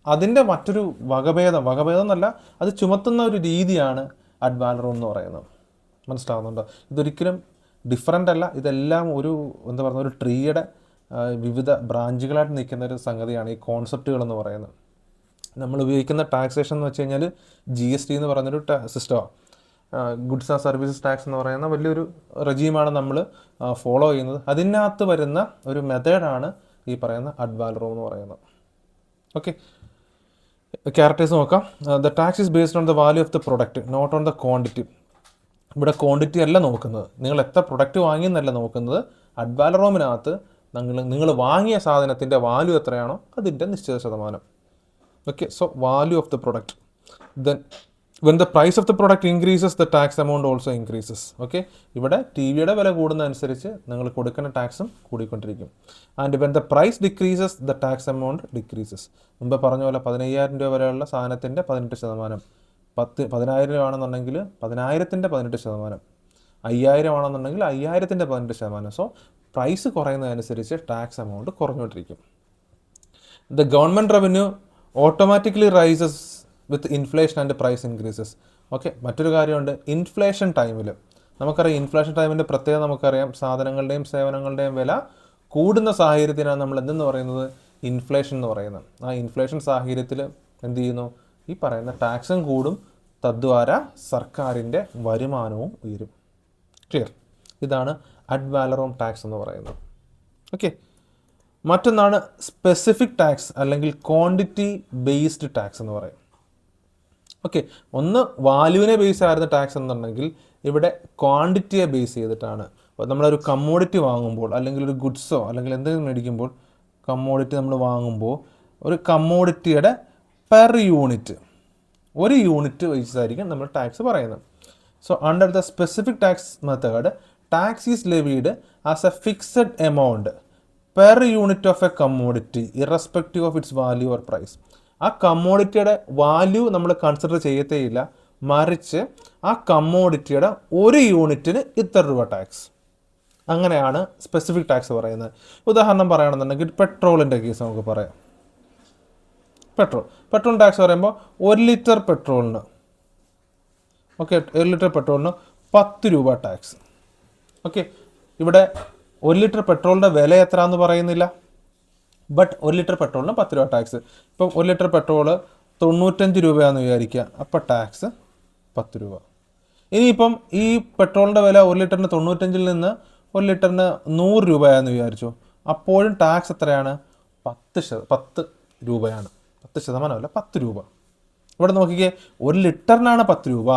അതിൻ്റെ മറ്റൊരു വകഭേദം എന്നല്ല, അത് ചുമത്തുന്ന ഒരു രീതിയാണ് അഡ് വാലറോം എന്ന് പറയുന്നത്. മനസ്സിലാവുന്നുണ്ടോ? ഇതൊരിക്കലും ഡിഫറൻ്റ് അല്ല. ഇതെല്ലാം ഒരു ഒരു ട്രീയുടെ വിവിധ ബ്രാഞ്ചുകളായിട്ട് നിൽക്കുന്ന ഒരു സംഗതിയാണ് ഈ കോൺസെപ്റ്റുകളെന്ന് പറയുന്നത്. നമ്മൾ ഉപയോഗിക്കുന്ന ടാക്സേഷൻ എന്ന് വെച്ച് കഴിഞ്ഞാൽ GST എന്ന് പറയുന്നൊരു സിസ്റ്റമാണ്. ഗുഡ്സ് ആൻഡ് സർവീസസ് ടാക്സ് എന്ന് പറയുന്ന വലിയൊരു റെജീമാണ് നമ്മൾ ഫോളോ ചെയ്യുന്നത്. അതിനകത്ത് വരുന്ന ഒരു മെത്തേഡാണ് ഈ പറയുന്ന അഡ് വാലറോം എന്ന് പറയുന്നത്. ഓക്കെ, ക്യാരക്ടേഴ്സ് നോക്കാം. The tax is based on the value of the product, not on the quantity. ഇവിടെ ക്വാണ്ടിറ്റി അല്ല നോക്കുന്നത്, നിങ്ങൾ എത്ര പ്രൊഡക്റ്റ് വാങ്ങിയെന്നല്ല നോക്കുന്നത്. അഡ് വാലറോമിനകത്ത് നിങ്ങൾ വാങ്ങിയ സാധനത്തിൻ്റെ വാല്യൂ എത്രയാണോ അതിൻ്റെ നിശ്ചിത ശതമാനം. Okay, so value of the product. Then when the price of the product increases, the tax amount also increases. Okay, ഇവിടെ TVയുടെ വില കൂടുന്നതനുസരിച്ച് നിങ്ങൾ കൊടുക്കുന്ന ടാക്സും കൂടിക്കൊണ്ടിരിക്കും. And when the price decreases, the tax amount decreases. മുമ്പ് പറഞ്ഞ പോലെ 15,000 രൂപ വരെയുള്ള സാധനത്തിൻ്റെ 18%, 10,000 രൂപ ആണെന്നുണ്ടെങ്കിൽ 10,000-ൻ്റെ 18%, 5,000 ആണെന്നുണ്ടെങ്കിൽ 5,000-ൻ്റെ 18%. സോ പ്രൈസ് കുറയുന്നതനുസരിച്ച് ടാക്സ് എമൗണ്ട് കുറഞ്ഞുകൊണ്ടിരിക്കും. The government revenue automatically rises with inflation and price increases. Okay, മറ്റൊരു കാര്യമുണ്ട്, ഇൻഫ്ലേഷൻ ടൈമിൽ നമുക്കറിയാം, ഇൻഫ്ലേഷൻ ടൈമിൻ്റെ പ്രത്യേകത നമുക്കറിയാം, സാധനങ്ങളുടെയും സേവനങ്ങളുടെയും വില കൂടുന്ന സാഹചര്യത്തിനാണ് നമ്മൾ എന്തെന്ന് പറയുന്നത്? ഇൻഫ്ലേഷൻ എന്ന് പറയുന്നത്. ആ ഇൻഫ്ലേഷൻ സാഹചര്യത്തിൽ എന്ത് ചെയ്യുന്നു? ഈ പറയുന്ന ടാക്സും കൂടും, തദ്വാര സർക്കാരിൻ്റെ വരുമാനവും ഉയരും. ക്ലിയർ? ഇതാണ് അഡ് വാലറോം ടാക്സ് എന്ന് പറയുന്നത്. ഓക്കെ, മറ്റൊന്നാണ് സ്പെസിഫിക് ടാക്സ് അല്ലെങ്കിൽ ക്വാണ്ടിറ്റി ബേസ്ഡ് ടാക്സ് എന്ന് പറയും. ഓക്കെ, ഒന്ന് വാല്യൂവിനെ ബേസ് ആയിരുന്ന ടാക്സ് എന്നുണ്ടെങ്കിൽ ഇവിടെ ക്വാണ്ടിറ്റിയെ ബേസ് ചെയ്തിട്ടാണ്. നമ്മളൊരു കമ്മോഡിറ്റി വാങ്ങുമ്പോൾ അല്ലെങ്കിൽ ഒരു ഗുഡ്സോ അല്ലെങ്കിൽ എന്തെങ്കിലും മേടിക്കുമ്പോൾ കമ്മോഡിറ്റി നമ്മൾ വാങ്ങുമ്പോൾ ഒരു കമ്മോഡിറ്റിയുടെ പെർ യൂണിറ്റ്, ഒരു യൂണിറ്റ് വെച്ചായിരിക്കും നമ്മൾ ടാക്സ് പറയുന്നത്. So under the specific tax method, tax is levied as a fixed amount per unit of a commodity irrespective of its value or price. ആ കമ്മോഡിറ്റിയുടെ വാല്യൂ നമ്മൾ കൺസിഡർ ചെയ്യത്തേയില്ല, മറിച്ച് ആ കമ്മോഡിറ്റിയുടെ ഒരു യൂണിറ്റിന് ഇത്ര രൂപ ടാക്സ്. അങ്ങനെയാണ് സ്പെസിഫിക് ടാക്സ് പറയുന്നത്. ഉദാഹരണം പറയുകയാണെന്നുണ്ടെങ്കിൽ പെട്രോളിൻ്റെ കേസ് നമുക്ക് പറയാം. പെട്രോൾ ടാക്സ് പറയുമ്പോൾ 1 ലിറ്റർ പെട്രോളിന്, ഓക്കെ, 1 ലിറ്റർ പെട്രോളിന് 10 രൂപ ടാക്സ്. ഓക്കെ, ഇവിടെ 1 ലിറ്റർ പെട്രോളിൻ്റെ വില എത്ര എന്ന് പറയുന്നില്ല, ബട്ട് 1 ലിറ്റർ പെട്രോളിന് 10 രൂപ ടാക്സ്. ഇപ്പം 1 ലിറ്റർ പെട്രോള് 95 രൂപയാണെന്ന് വിചാരിക്കുക, അപ്പോൾ ടാക്സ് 10 രൂപ. ഇനിയിപ്പം ഈ പെട്രോളിൻ്റെ വില 1 ലിറ്ററിന് 95-ൽ നിന്ന് 1 ലിറ്ററിന് 100 രൂപയാണെന്ന് വിചാരിച്ചു, അപ്പോഴും ടാക്സ് എത്രയാണ്? 10 രൂപയാണ്. 10%, 10 രൂപ. ഇവിടെ നോക്കിക്കേ, 1 ലിറ്ററിനാണ് 10 രൂപ.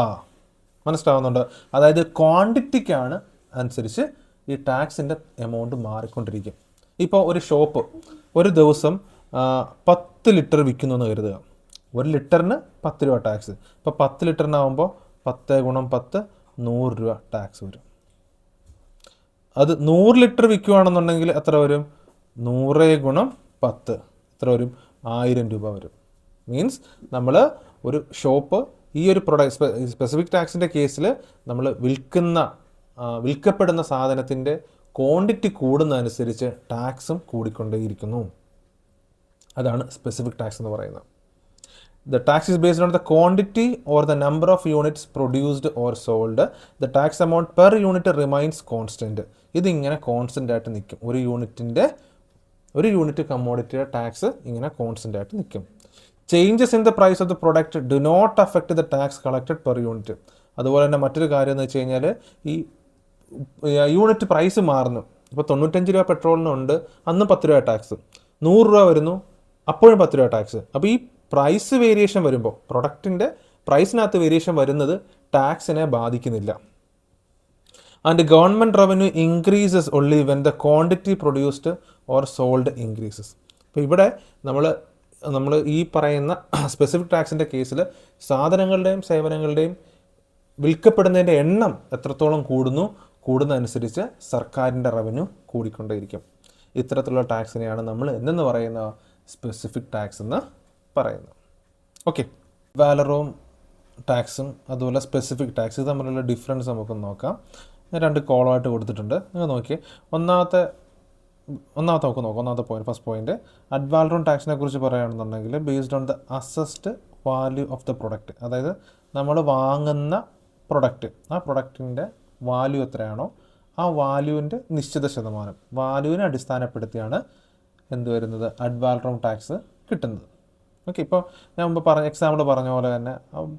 മനസ്സിലാവുന്നുണ്ട്? അതായത് ക്വാണ്ടിറ്റിക്കാണ് അനുസരിച്ച് ഈ ടാക്സിൻ്റെ എമൗണ്ട് മാറിക്കൊണ്ടിരിക്കും. ഇപ്പോൾ ഒരു ഷോപ്പ് ഒരു ദിവസം 10 ലിറ്റർ വിൽക്കുന്നു എന്ന് കരുതുക. 1 ലിറ്ററിന് 10 രൂപ ടാക്സ്. ഇപ്പോൾ 10 ലിറ്ററിനാകുമ്പോൾ 10 × 10 100 രൂപ ടാക്സ് വരും. അത് 100 ലിറ്റർ വിൽക്കുകയാണെന്നുണ്ടെങ്കിൽ എത്ര വരും? 100 × 10 എത്ര വരും? 1000 രൂപ വരും. മീൻസ് നമ്മൾ ഒരു ഷോപ്പ് ഈ ഒരു പ്രൊഡക്റ്റ് സ്പെസിഫിക് ടാക്സിൻ്റെ കേസിൽ നമ്മൾ വിൽക്കപ്പെടുന്ന സാധനത്തിൻ്റെ ക്വാണ്ടിറ്റി കൂടുന്നതനുസരിച്ച് ടാക്സും കൂടിക്കൊണ്ടേയിരിക്കുന്നു. അതാണ് സ്പെസിഫിക് ടാക്സ് എന്ന് പറയുന്നത്. The tax is based on the quantity or the number of units produced or sold. The tax amount per unit remains constant. ഇതിങ്ങനെ കോൺസ്റ്റൻ്റ് ആയിട്ട് നിൽക്കും. ഒരു യൂണിറ്റിൻ്റെ ഒരു യൂണിറ്റ് കമ്മോഡിറ്റിയുടെ ടാക്സ് ഇങ്ങനെ കോൺസ്റ്റൻ്റ് ആയിട്ട് നിൽക്കും. Changes in the price of the product do not affect the tax collected per unit. അതുപോലെ തന്നെ മറ്റൊരു കാര്യം എന്ന് വെച്ച് കഴിഞ്ഞാൽ ഈ യൂണിറ്റ് പ്രൈസ് മാറുന്നു. ഇപ്പോൾ 95 രൂപ പെട്രോളിനുണ്ട്, അന്ന് 10 രൂപ ടാക്സ്. 100 രൂപ വരുന്നു, അപ്പോഴും 10 രൂപ ടാക്സ്. അപ്പോൾ ഈ പ്രൈസ് വേരിയേഷൻ വരുമ്പോൾ, പ്രൊഡക്റ്റിൻ്റെ പ്രൈസിനകത്ത് വേരിയേഷൻ വരുന്നത് ടാക്സിനെ ബാധിക്കുന്നില്ല. And government revenue increases only when the quantity produced or sold increases. അപ്പോൾ ഇവിടെ നമ്മൾ ഈ പറയുന്ന സ്പെസിഫിക് ടാക്സിൻ്റെ കേസിൽ സാധനങ്ങളുടെയും സേവനങ്ങളുടെയും വിൽക്കപ്പെടുന്നതിൻ്റെ എണ്ണം എത്രത്തോളം കൂടുന്നതനുസരിച്ച് സർക്കാരിൻ്റെ റവന്യൂ കൂടിക്കൊണ്ടേയിരിക്കും. ഇത്തരത്തിലുള്ള ടാക്സിനെയാണ് നമ്മൾ എന്തെന്ന് പറയുന്ന സ്പെസിഫിക് ടാക്സ് എന്ന് പറയുന്നത്. ഓക്കെ, വാലറോം ടാക്സും അതുപോലെ സ്പെസിഫിക് ടാക്സ് ഇത് തമ്മിലുള്ള ഡിഫറൻസ് നമുക്ക് നോക്കാം. ഞാൻ 2 കോളമായിട്ട് കൊടുത്തിട്ടുണ്ട്. നിങ്ങൾ നോക്കിയേ, ഒന്നാമത്തെ നമുക്ക് നോക്കാം. ഒന്നാമത്തെ പോയിന്റ്, ഫസ്റ്റ് പോയിന്റ്, അഡ് വാലറോം ടാക്സിനെ കുറിച്ച് പറയുകയാണെന്നുണ്ടെങ്കിൽ based on the assessed value of the product. അതായത് നമ്മൾ വാങ്ങുന്ന പ്രൊഡക്റ്റ്, ആ പ്രൊഡക്റ്റിൻ്റെ വാല്യൂ എത്രയാണോ ആ വാല്യൂവിൻ്റെ നിശ്ചിത ശതമാനം, വാല്യൂവിനെ അടിസ്ഥാനപ്പെടുത്തിയാണ് എന്ത് വരുന്നത്, അഡ് വാലറോം ടാക്സ് കിട്ടുന്നത്. ഓക്കെ, ഇപ്പോൾ ഞാൻ മുമ്പ് എക്സാമ്പിൾ പറഞ്ഞ പോലെ തന്നെ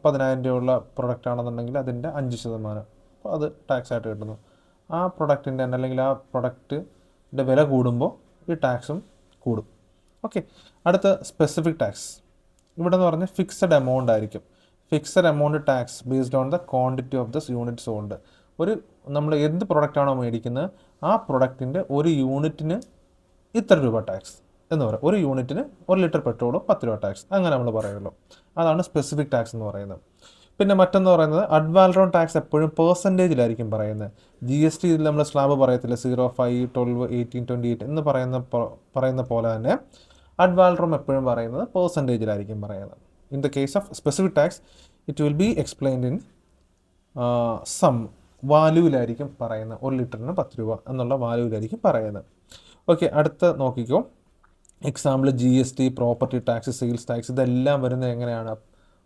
10,000 രൂപയുള്ള പ്രൊഡക്റ്റ് ആണെന്നുണ്ടെങ്കിൽ അതിൻ്റെ 5%, അപ്പോൾ അത് ടാക്സ് ആയിട്ട് കിട്ടുന്നു. ആ പ്രൊഡക്റ്റിൻ്റെ തന്നെ അല്ലെങ്കിൽ ആ പ്രൊഡക്റ്റിൻ്റെ വില കൂടുമ്പോൾ ഈ ടാക്സും കൂടും. ഓക്കെ, അടുത്ത സ്പെസിഫിക് ടാക്സ്. ഇവിടെ എന്ന് പറഞ്ഞാൽ ഫിക്സഡ് എമൗണ്ട് ആയിരിക്കും. Fixed amount tax based on the quantity of the unit sold. നമ്മൾ എന്ത് പ്രൊഡക്റ്റാണോ മേടിക്കുന്നത് ആ പ്രൊഡക്റ്റിൻ്റെ ഒരു യൂണിറ്റിന് ഇത്ര രൂപ ടാക്സ് എന്ന് പറയാം. ഒരു യൂണിറ്റിന് 1 ലിറ്റർ പെട്രോളും 10 രൂപ ടാക്സ്, അങ്ങനെ നമ്മൾ പറയുമല്ലോ. അതാണ് സ്പെസിഫിക് ടാക്സ് എന്ന് പറയുന്നത്. പിന്നെ മറ്റൊന്ന് പറയുന്നത് അഡ് വാലറോം ടാക്സ് എപ്പോഴും പേഴ്സൻറ്റേജിലായിരിക്കും പറയുന്നത്. GST നമ്മൾ സ്ലാബ് പറയത്തില്ല, 0, 5, 12, 18, 28 എന്ന് പറയുന്ന പോലെ തന്നെ അഡ് വാലറോം എപ്പോഴും പറയുന്നത് പേഴ്സൻറ്റേജിലായിരിക്കും പറയുന്നത്. In the case of specific tax it will be explained in sum, വാല്യൂവിലായിരിക്കും പറയുന്നത്. 1 ലിറ്ററിന് 10 രൂപ എന്നുള്ള വാല്യൂവിലായിരിക്കും പറയുന്നത്. ഓക്കെ, അടുത്ത നോക്കിക്കോ. Example GST, property tax, sales tax, ഇതെല്ലാം വരുന്നത് എങ്ങനെയാണ്,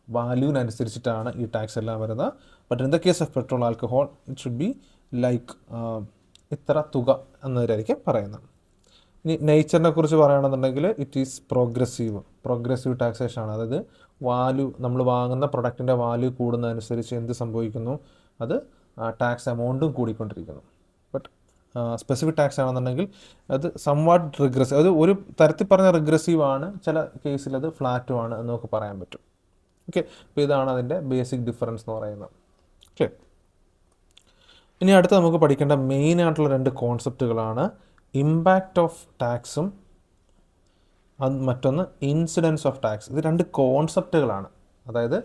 വാല്യൂവിനനുസരിച്ചിട്ടാണ് ഈ ടാക്സ് എല്ലാം വരുന്നത്. But in the case of petrol, alcohol, it should be like ഇത്ര തുക എന്നതായിരിക്കും പറയുന്നത്. ഇനി നേച്ചറിനെ കുറിച്ച് പറയുകയാണെന്നുണ്ടെങ്കിൽ ഇറ്റ് ഈസ് പ്രോഗ്രസീവ് ടാക്സേഷൻ ആണ്. അതായത് നമ്മൾ വാങ്ങുന്ന പ്രൊഡക്റ്റിൻ്റെ വാല്യൂ കൂടുന്നതനുസരിച്ച് എന്ത് സംഭവിക്കുന്നു, അത് ടാക്സ് എമൗണ്ടും കൂടിക്കൊണ്ടിരിക്കുന്നു. ബട്ട് സ്പെസിഫിക് ടാക്സ് ആണെന്നുണ്ടെങ്കിൽ അത് സംവാട്ട് റിഗ്രസീവ്, അത് ഒരു തരത്തിൽ പറഞ്ഞ റിഗ്രസീവ് ആണ്, ചില കേസിൽ അത് ഫ്ലാറ്റും ആണ് എന്ന് നമുക്ക് പറയാൻ പറ്റും. ഓക്കെ, അപ്പോൾ ഇതാണ് അതിൻ്റെ ബേസിക് ഡിഫറൻസ് എന്ന് പറയുന്നത്. ഓക്കെ, ഇനി അടുത്ത് നമുക്ക് പഠിക്കേണ്ട മെയിൻ ആയിട്ടുള്ള 2 കോൺസെപ്റ്റുകളാണ് ഇമ്പാക്റ്റ് ഓഫ് ടാക്സും മറ്റൊന്ന് ഇൻസിഡൻസ് ഓഫ് ടാക്സ്. ഇത് 2 കോൺസെപ്റ്റുകളാണ്. അതായത്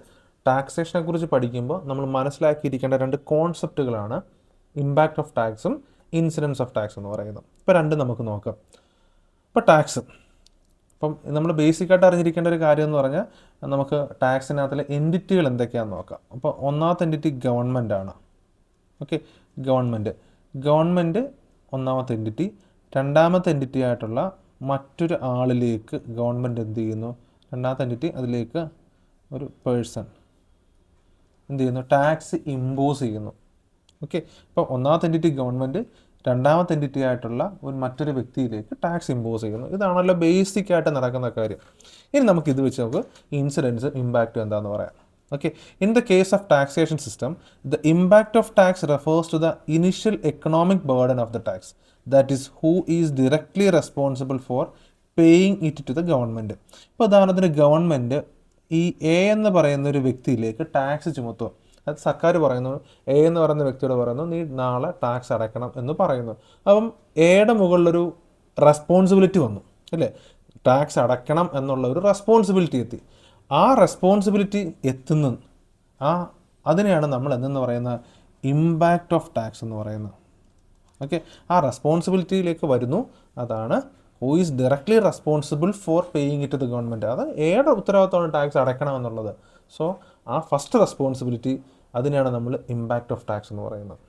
ടാക്സേഷനെ കുറിച്ച് പഠിക്കുമ്പോൾ നമ്മൾ മനസ്സിലാക്കിയിരിക്കേണ്ട 2 കോൺസെപ്റ്റുകളാണ് ഇമ്പാക്റ്റ് ഓഫ് ടാക്സും ഇൻസിഡൻസ് ഓഫ് ടാക്സ് എന്ന് പറയുന്നത്. ഇപ്പോൾ 2 നമുക്ക് നോക്കാം. ഇപ്പോൾ ടാക്സ്, അപ്പം നമ്മൾ ബേസിക്കായിട്ട് അറിഞ്ഞിരിക്കേണ്ട ഒരു കാര്യം എന്ന് പറഞ്ഞാൽ നമുക്ക് ടാക്സിനകത്തിലെ എൻറ്റിറ്റികൾ എന്തൊക്കെയാണെന്ന് നോക്കാം. അപ്പോൾ ഒന്നാമത്തെ എൻറ്റിറ്റി ഗവൺമെൻറ് ആണ്. ഓക്കെ, ഗവൺമെൻറ് ഒന്നാമത്തെ എൻറ്റിറ്റി. രണ്ടാമത്തെ എൻറ്റിറ്റി ആയിട്ടുള്ള മറ്റൊരു ആളിലേക്ക് ഗവൺമെൻറ് എന്ത് ചെയ്യുന്നു, രണ്ടാമത്തെ എൻറ്റിറ്റി അതിലേക്ക് ഒരു പേഴ്സൺ എന്ത് ചെയ്യുന്നു, ടാക്സ് ഇമ്പോസ് ചെയ്യുന്നു. ഓക്കെ, ഇപ്പോൾ ഒന്നാമത്തെ എൻറ്റിറ്റി ഗവൺമെൻറ്, രണ്ടാമത്തെ എൻറ്റിറ്റി ആയിട്ടുള്ള മറ്റൊരു വ്യക്തിയിലേക്ക് ടാക്സ് ഇമ്പോസ് ചെയ്യുന്നു. ഇതാണല്ലോ ബേസിക് ആയിട്ട് നടക്കുന്ന കാര്യം. ഇനി നമുക്ക് ഇത് വെച്ച് നമുക്ക് ഇൻസിഡൻസ് ഇമ്പാക്റ്റ് എന്താണെന്ന് പറയാം. Okay, in the case of taxation system, the impact of tax refers to the initial economic burden of the tax. That is, who is directly responsible for paying it to the government. ഇപ്പോൾ ഉദാഹരണത്തിന് government ഈ A എന്ന് പറയുന്ന ഒരു വ്യക്തിയിലേക്ക് tax ചുമത്തുക. അത് സർക്കാർ പറയുന്നു, A എന്ന് പറയുന്ന വ്യക്തിയോട് പറയുന്നു, നീ നാളെ ടാക്സ് അടയ്ക്കണം എന്ന് പറയുന്നു. അപ്പം എയുടെ മുകളിലൊരു റെസ്പോൺസിബിലിറ്റി വന്നു അല്ലേ, ടാക്സ് അടയ്ക്കണം എന്നുള്ള ഒരു റെസ്പോൺസിബിലിറ്റി എത്തി. ആ റെസ്പോൺസിബിലിറ്റി എത്തുന്ന അതിനെയാണ് നമ്മൾ എന്തെന്ന് പറയുന്ന ഇമ്പാക്റ്റ് ഓഫ് ടാക്സ് എന്ന് പറയുന്നത്. ഓക്കെ, ആ റെസ്പോൺസിബിലിറ്റിയിലേക്ക് വരുന്നു. അതാണ് who is directly responsible for paying it to the government. അത് ഏയുടെ ഉത്തരവാദിത്തമാണ് ടാക്സ് അടയ്ക്കണം എന്നുള്ളത്. സോ ആ ഫസ്റ്റ് റെസ്പോൺസിബിലിറ്റി, അതിനെയാണ് നമ്മൾ ഇമ്പാക്റ്റ് ഓഫ് ടാക്സ് എന്ന് പറയുന്നത്.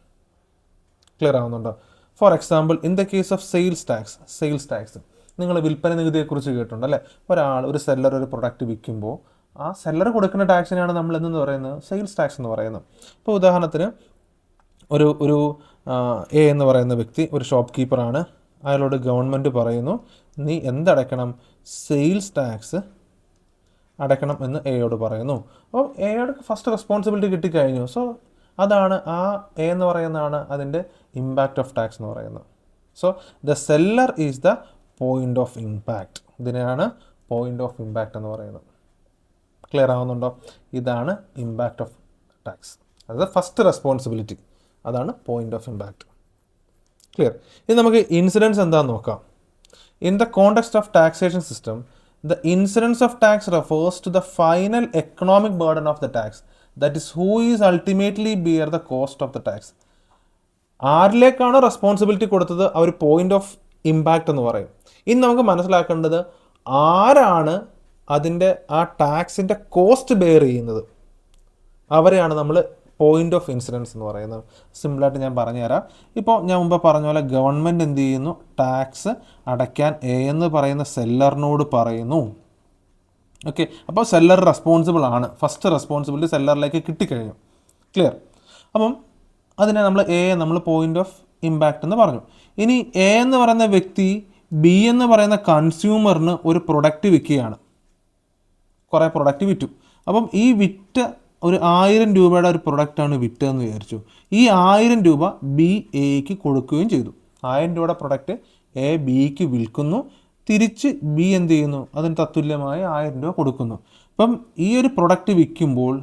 ക്ലിയർ ആവുന്നുണ്ടോ? For example, in the case of sales tax, നിങ്ങൾ വിൽപ്പന നികുതിയെക്കുറിച്ച് കേട്ടിട്ടുണ്ട് അല്ലേ. ഒരു സെല്ലർ ഒരു പ്രൊഡക്റ്റ് വിൽക്കുമ്പോൾ ആ സെല്ലർ കൊടുക്കുന്ന ടാക്സിനെയാണ് നമ്മൾ എന്തെന്ന് പറയുന്നത്, സെയിൽസ് ടാക്സ് എന്ന് പറയുന്നത്. ഇപ്പോൾ ഉദാഹരണത്തിന് ഒരു എ എന്ന് പറയുന്ന വ്യക്തി ഒരു ഷോപ്പ് കീപ്പറാണ്. അയാളോട് ഗവൺമെൻറ് പറയുന്നു നീ എന്തടയ്ക്കണം, സെയിൽസ് ടാക്സ് അടയ്ക്കണം എന്ന് എയോട് പറയുന്നു. അപ്പോൾ എയോട് ഫസ്റ്റ് റെസ്പോൺസിബിലിറ്റി കിട്ടിക്കഴിഞ്ഞു. സോ അതാണ് ആ എ എന്ന് പറയുന്നതാണ് അതിൻ്റെ ഇമ്പാക്റ്റ് ഓഫ് ടാക്സ് എന്ന് പറയുന്നത്. So the seller is the point of impact. ഇതിനെയാണ് പോയിൻ്റ് ഓഫ് ഇമ്പാക്റ്റ് എന്ന് പറയുന്നത്. ക്ലിയർ ആവുന്നുണ്ടോ? ഇതാണ് ഇമ്പാക്റ്റ് ഓഫ് ടാക്സ്. അത് ഫസ്റ്റ് റെസ്പോൺസിബിലിറ്റി, അതാണ് പോയിൻ്റ് ഓഫ് ഇമ്പാക്റ്റ്. ക്ലിയർ. ഇനി നമുക്ക് ഇൻസിഡൻസ് എന്താണെന്ന് നോക്കാം. In the context of taxation system, the incidence of tax refers to the final economic burden of the tax, that is who is ultimately bear the cost of the tax. ആരിലേക്കാണോ responsibility കൊടുത്തത് അവർ point of impact എന്ന് പറയും. ഇനി നമുക്ക് മനസ്സിലാക്കേണ്ടത് ആരാണ് അതിൻ്റെ ആ ടാക്സിൻ്റെ കോസ്റ്റ് ബെയർ ചെയ്യുന്നത്, അവരെയാണ് നമ്മൾ പോയിൻ്റ് ഓഫ് ഇൻസിഡൻസ് എന്ന് പറയുന്നത്. സിമ്പിളായിട്ട് ഞാൻ പറഞ്ഞുതരാം. ഇപ്പോൾ ഞാൻ മുമ്പ് പറഞ്ഞ പോലെ ഗവൺമെൻറ് എന്ത് ചെയ്യുന്നു, ടാക്സ് അടയ്ക്കാൻ എ എന്ന് പറയുന്ന സെല്ലറിനോട് പറയുന്നു. ഓക്കെ, അപ്പോൾ സെല്ലർ റെസ്പോൺസിബിൾ ആണ്. ഫസ്റ്റ് റെസ്പോൺസിബിലിറ്റി സെല്ലറിലേക്ക് കിട്ടിക്കഴിഞ്ഞു. ക്ലിയർ. അപ്പം അതിനെ നമ്മൾ പോയിൻ്റ് ഓഫ് ഇമ്പാക്റ്റ് എന്ന് പറഞ്ഞു. ഇനി എ എന്ന് പറയുന്ന വ്യക്തി ബി എന്ന് പറയുന്ന കൺസ്യൂമറിന് ഒരു പ്രൊഡക്റ്റ് വിൽക്കുകയാണ്. കുറേ പ്രൊഡക്റ്റ് വിറ്റു. അപ്പം ഈ വിറ്റ ഒരു 1000 രൂപയുടെ ഒരു പ്രൊഡക്റ്റാണ് വിറ്റതെന്ന് വിചാരിച്ചു. ഈ 1000 രൂപ ബി എക്ക് കൊടുക്കുകയും ചെയ്തു. 1000 രൂപയുടെ പ്രൊഡക്റ്റ് എ ബിക്ക് വിൽക്കുന്നു. തിരിച്ച് ബി എന്ത് ചെയ്യുന്നു, അതിന് തത്തുല്യമായ 1000 രൂപ കൊടുക്കുന്നു. അപ്പം ഈ ഒരു പ്രൊഡക്റ്റ് വിൽക്കുമ്പോൾ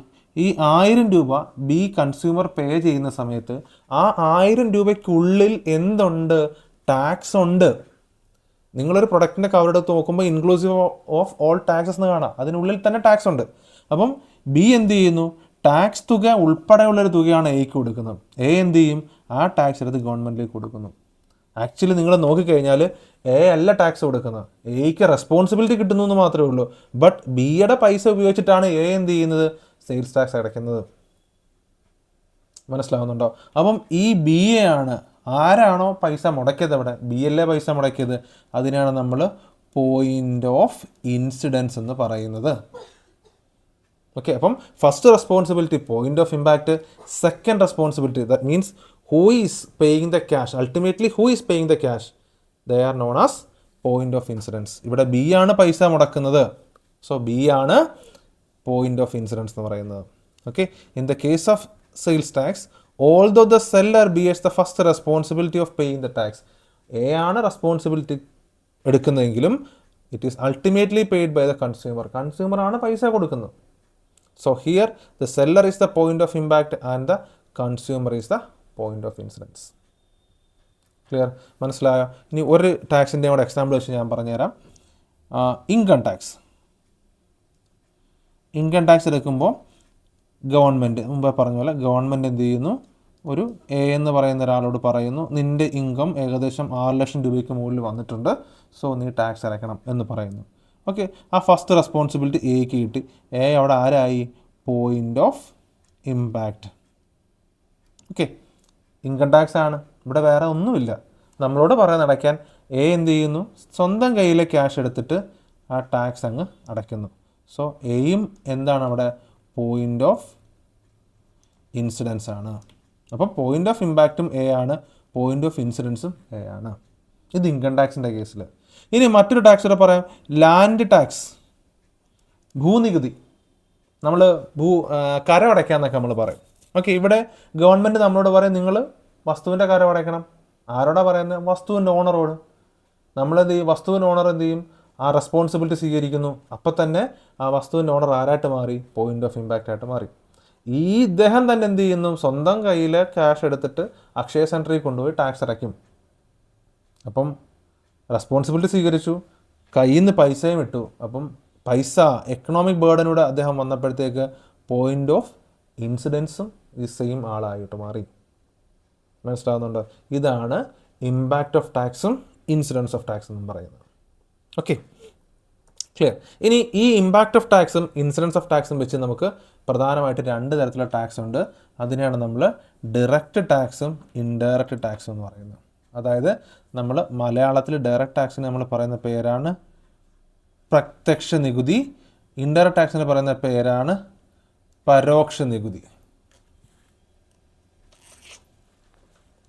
ഈ 1000 രൂപ ബി കൺസ്യൂമർ പേ ചെയ്യുന്ന സമയത്ത് ആ 1000 രൂപയ്ക്കുള്ളിൽ എന്തുണ്ട്, ടാക്സ് ഉണ്ട്. നിങ്ങളൊരു പ്രൊഡക്റ്റിൻ്റെ കവറെടുത്ത് നോക്കുമ്പോൾ ഇൻക്ലൂസീവ് ഓഫ് ഓൾ ടാക്സസ് എന്ന് കാണാം. അതിനുള്ളിൽ തന്നെ ടാക്സ് ഉണ്ട്. അപ്പം ബി എന്ത് ചെയ്യുന്നു, ടാക്സ് തുക ഉൾപ്പെടെയുള്ളൊരു തുകയാണ് എക്ക് കൊടുക്കുന്നത്. എ എന്ത് ചെയ്യും, ആ ടാക്സ് എടുത്ത് ഗവൺമെൻറ്റിലേക്ക് കൊടുക്കുന്നു. ആക്ച്വലി നിങ്ങൾ നോക്കിക്കഴിഞ്ഞാൽ എ അല്ല ടാക്സ് കൊടുക്കുന്നത്, എക്ക് റെസ്പോൺസിബിലിറ്റി കിട്ടുന്നു എന്ന് മാത്രമേ ഉള്ളൂ. ബട്ട് ബിയുടെ പൈസ ഉപയോഗിച്ചിട്ടാണ് എ എന്ത് ചെയ്യുന്നത്, സെയിൽസ് ടാക്സ് അടയ്ക്കുന്നത്. മനസ്സിലാവുന്നുണ്ടോ? അപ്പം ഈ ബി എ ആണ്, ആരാണോ പൈസ മുടക്കിയത്, അവിടെ ബി അല്ലേ പൈസ മുടക്കിയത്, അതിനാണ് നമ്മൾ പോയിൻ്റ് ഓഫ് ഇൻസിഡൻസ് എന്ന് പറയുന്നത്. ഓക്കെ, അപ്പം first responsibility point of impact, second responsibility that means who is paying the cash, ultimately who is paying the cash, they are known as point of incidents. ഇവിടെ B ആണ് പൈസ മുടക്കുന്നത്. So B ആണ് point of incidents എന്ന് പറയുന്നത്. Okay, in the case of sales tax, although the seller bears the first responsibility of paying the tax, A ആണ് responsibility എടുക്കുന്നതെങ്കിലും it is ultimately paid by the consumer. Consumer ആണ് പൈസ കൊടുക്കുന്നത്. So here the seller is the point of impact and the consumer is the point of incidence. Clear? മനസ്സിലായോ? ഇനി ഒരു ടാക്സിൻ്റെ കൂടെ എക്സാമ്പിൾ വെച്ച് ഞാൻ പറഞ്ഞുതരാം. Income tax. ഇൻകം ടാക്സ് എടുക്കുമ്പോൾ ഗവൺമെൻറ് മുമ്പേ പറഞ്ഞ പോലെ ഗവൺമെൻറ് എന്ത് ചെയ്യുന്നു, ഒരു എ എന്ന് പറയുന്ന ഒരാളോട് പറയുന്നു നിൻ്റെ ഇൻകം ഏകദേശം 6 ലക്ഷം രൂപയ്ക്ക് മുകളിൽ വന്നിട്ടുണ്ട്, സോ നീ ടാക്സ് അടയ്ക്കണം എന്ന് പറയുന്നു. ഓക്കെ, ആ ഫസ്റ്റ് റെസ്പോൺസിബിലിറ്റി എക്ക് കിട്ടി. എ അവിടെ ആരായി, point of impact. Okay, income tax ആണ്, ഇവിടെ വേറെ ഒന്നുമില്ല. നമ്മളോട് പറയാൻ അടയ്ക്കാൻ എ എന്ത് ചെയ്യുന്നു, സ്വന്തം കയ്യിലെ ക്യാഷ് എടുത്തിട്ട് ആ ടാക്സ് അങ്ങ് അടയ്ക്കുന്നു. സോ എയും എന്താണ് അവിടെ, പോയിൻ്റ് ഓഫ് ഇൻസിഡൻസ് ആണ്. അപ്പോൾ പോയിൻ്റ് ഓഫ് ഇമ്പാക്റ്റും എ ആണ്, പോയിൻ്റ് ഓഫ് ഇൻസിഡൻസും എ ആണ്. ഇത് ഇൻകം ടാക്സിൻ്റെ കേസിൽ. ഇനി മറ്റൊരു ടാക്സ് കൂടെ പറയാം, ലാൻഡ് ടാക്സ്, ഭൂനികുതി. നമ്മൾ കരം അടയ്ക്കാമെന്നൊക്കെ നമ്മൾ പറയും. ഓക്കെ, ഇവിടെ ഗവൺമെൻറ് നമ്മളോട് പറയും നിങ്ങൾ വസ്തുവിൻ്റെ കരം അടയ്ക്കണം. ആരോടാ പറയുന്നത്, വസ്തുവിൻ്റെ ഓണറോട്. നമ്മളെന്ത് ചെയ്യും, വസ്തുവിൻ്റെ ഓണർ എന്ത് ചെയ്യും, ആ റെസ്പോൺസിബിലിറ്റി സ്വീകരിക്കുന്നു. അപ്പം തന്നെ ആ വസ്തുവിൻ്റെ ഓണർ ആരായിട്ട് മാറി, പോയിൻ്റ് ഓഫ് ഇമ്പാക്റ്റ് ആയിട്ട് മാറി. ഈ ഇദ്ദേഹം തന്നെ എന്ത് ചെയ്യുന്നു, സ്വന്തം കയ്യിൽ ക്യാഷ് എടുത്തിട്ട് അക്ഷയ സെൻറ്ററിൽ കൊണ്ടുപോയി ടാക്സ് അടയ്ക്കും. അപ്പം റെസ്പോൺസിബിലിറ്റി സ്വീകരിച്ചു, കയ്യിൽ നിന്ന് പൈസയും ഇട്ടു. അപ്പം പൈസ എക്കണോമിക് ബേർഡനൂടെ അദ്ദേഹം വന്നപ്പോഴത്തേക്ക് പോയിൻ്റ് ഓഫ് ഇൻസിഡൻസും ഈ സെയിം ആളായിട്ട് മാറി. മനസ്സിലാവുന്നുണ്ടോ? ഇതാണ് ഇമ്പാക്റ്റ് ഓഫ് ടാക്സും ഇൻസിഡൻസ് ഓഫ് ടാക്സ് എന്നും പറയുന്നത്. Okay, clear? ഇനി ഈ ഇമ്പാക്റ്റ് ഓഫ് ടാക്സും ഇൻസിഡൻസ് ഓഫ് ടാക്സും വെച്ച് നമുക്ക് പ്രധാനമായിട്ട് 2 തരത്തിലുള്ള ടാക്സ് ഉണ്ട്. അതിനെയാണ് നമ്മൾ ഡയറക്റ്റ് ടാക്സും ഇൻഡയറക്റ്റ് ടാക്സും എന്ന് പറയുന്നത്. അതായത് നമ്മൾ മലയാളത്തിൽ ഡയറക്റ്റ് ടാക്സിന് നമ്മൾ പറയുന്ന പേരാണ് പ്രത്യക്ഷ നികുതി, ഇൻഡയറക്റ്റ് ടാക്സിന് പറയുന്ന പേരാണ് പരോക്ഷ നികുതി.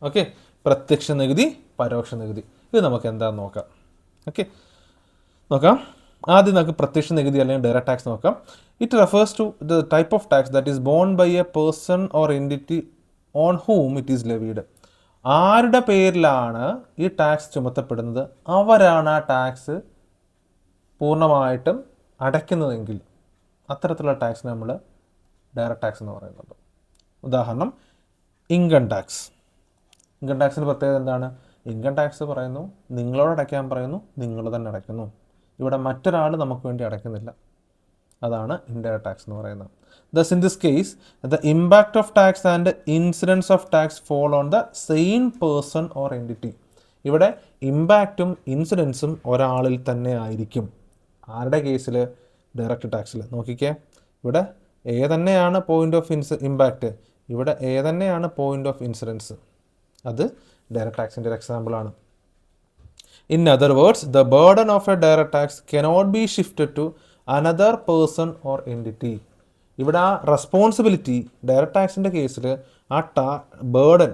ഓക്കെ, പ്രത്യക്ഷ നികുതി, പരോക്ഷ നികുതി. ഇത് നമുക്ക് എന്താണെന്ന് നോക്കാം. ഓക്കെ, നോക്കാം. ആദ്യം നമുക്ക് പ്രത്യക്ഷ നികുതി അല്ലെങ്കിൽ ഡയറക്റ്റ് ടാക്സ് നോക്കാം. It refers to the type of tax that is borne by a person or entity on whom it is levied. ആരുടെ പേരിലാണ് ഈ ടാക്സ് ചുമത്തപ്പെടുന്നത് അവരാണ് ആ ടാക്സ് പൂർണ്ണമായിട്ടും അടയ്ക്കുന്നതെങ്കിൽ അത്തരത്തിലുള്ള ടാക്സിന് നമ്മൾ ഡയറക്റ്റ് ടാക്സ് എന്ന് പറയുന്നുണ്ട്. ഉദാഹരണം ഇൻകം ടാക്സ്. ഇൻകം ടാക്സിൻ്റെ പ്രത്യേകത എന്താണ്? ഇൻകം ടാക്സ് പറയുന്നു നിങ്ങളോട് അടയ്ക്കാൻ പറയുന്നു, നിങ്ങൾ തന്നെ അടയ്ക്കുന്നു. ഇവിടെ മറ്റൊരാൾ നമുക്ക് വേണ്ടി അടയ്ക്കുന്നില്ല. അതാണ് ഇൻഡയറക്റ്റ് ടാക്സ് എന്ന് പറയുന്നത്. Thus in this case the impact of tax and incidence of tax fall on the same person or entity. ഇവിടെ ഇമ്പാക്റ്റും ഇൻസിഡൻസും ഒരാളിൽ തന്നെ ആയിരിക്കും. ആരുടെ കേസിൽ? ഡയറക്റ്റ് ടാക്സിൽ. നോക്കിക്കേ, ഇവിടെ ഏതന്നെയാണ് പോയിന്റ് ഓഫ് ഇമ്പാക്റ്റ്, ഇവിടെ ഏതന്നെയാണ് പോയിന്റ് ഓഫ് ഇൻസിഡൻസ്. അത് ഡയറക്റ്റ് ടാക്സിൻ്റെ ഒരു എക്സാമ്പിളാണ്. In other words, the burden of a direct tax cannot be shifted to another person or entity. ഇവിടെ ആ റെസ്പോൺസിബിലിറ്റി ഡയറക്റ്റ് ടാക്സിൻ്റെ കേസിൽ ആ ബേർഡൻ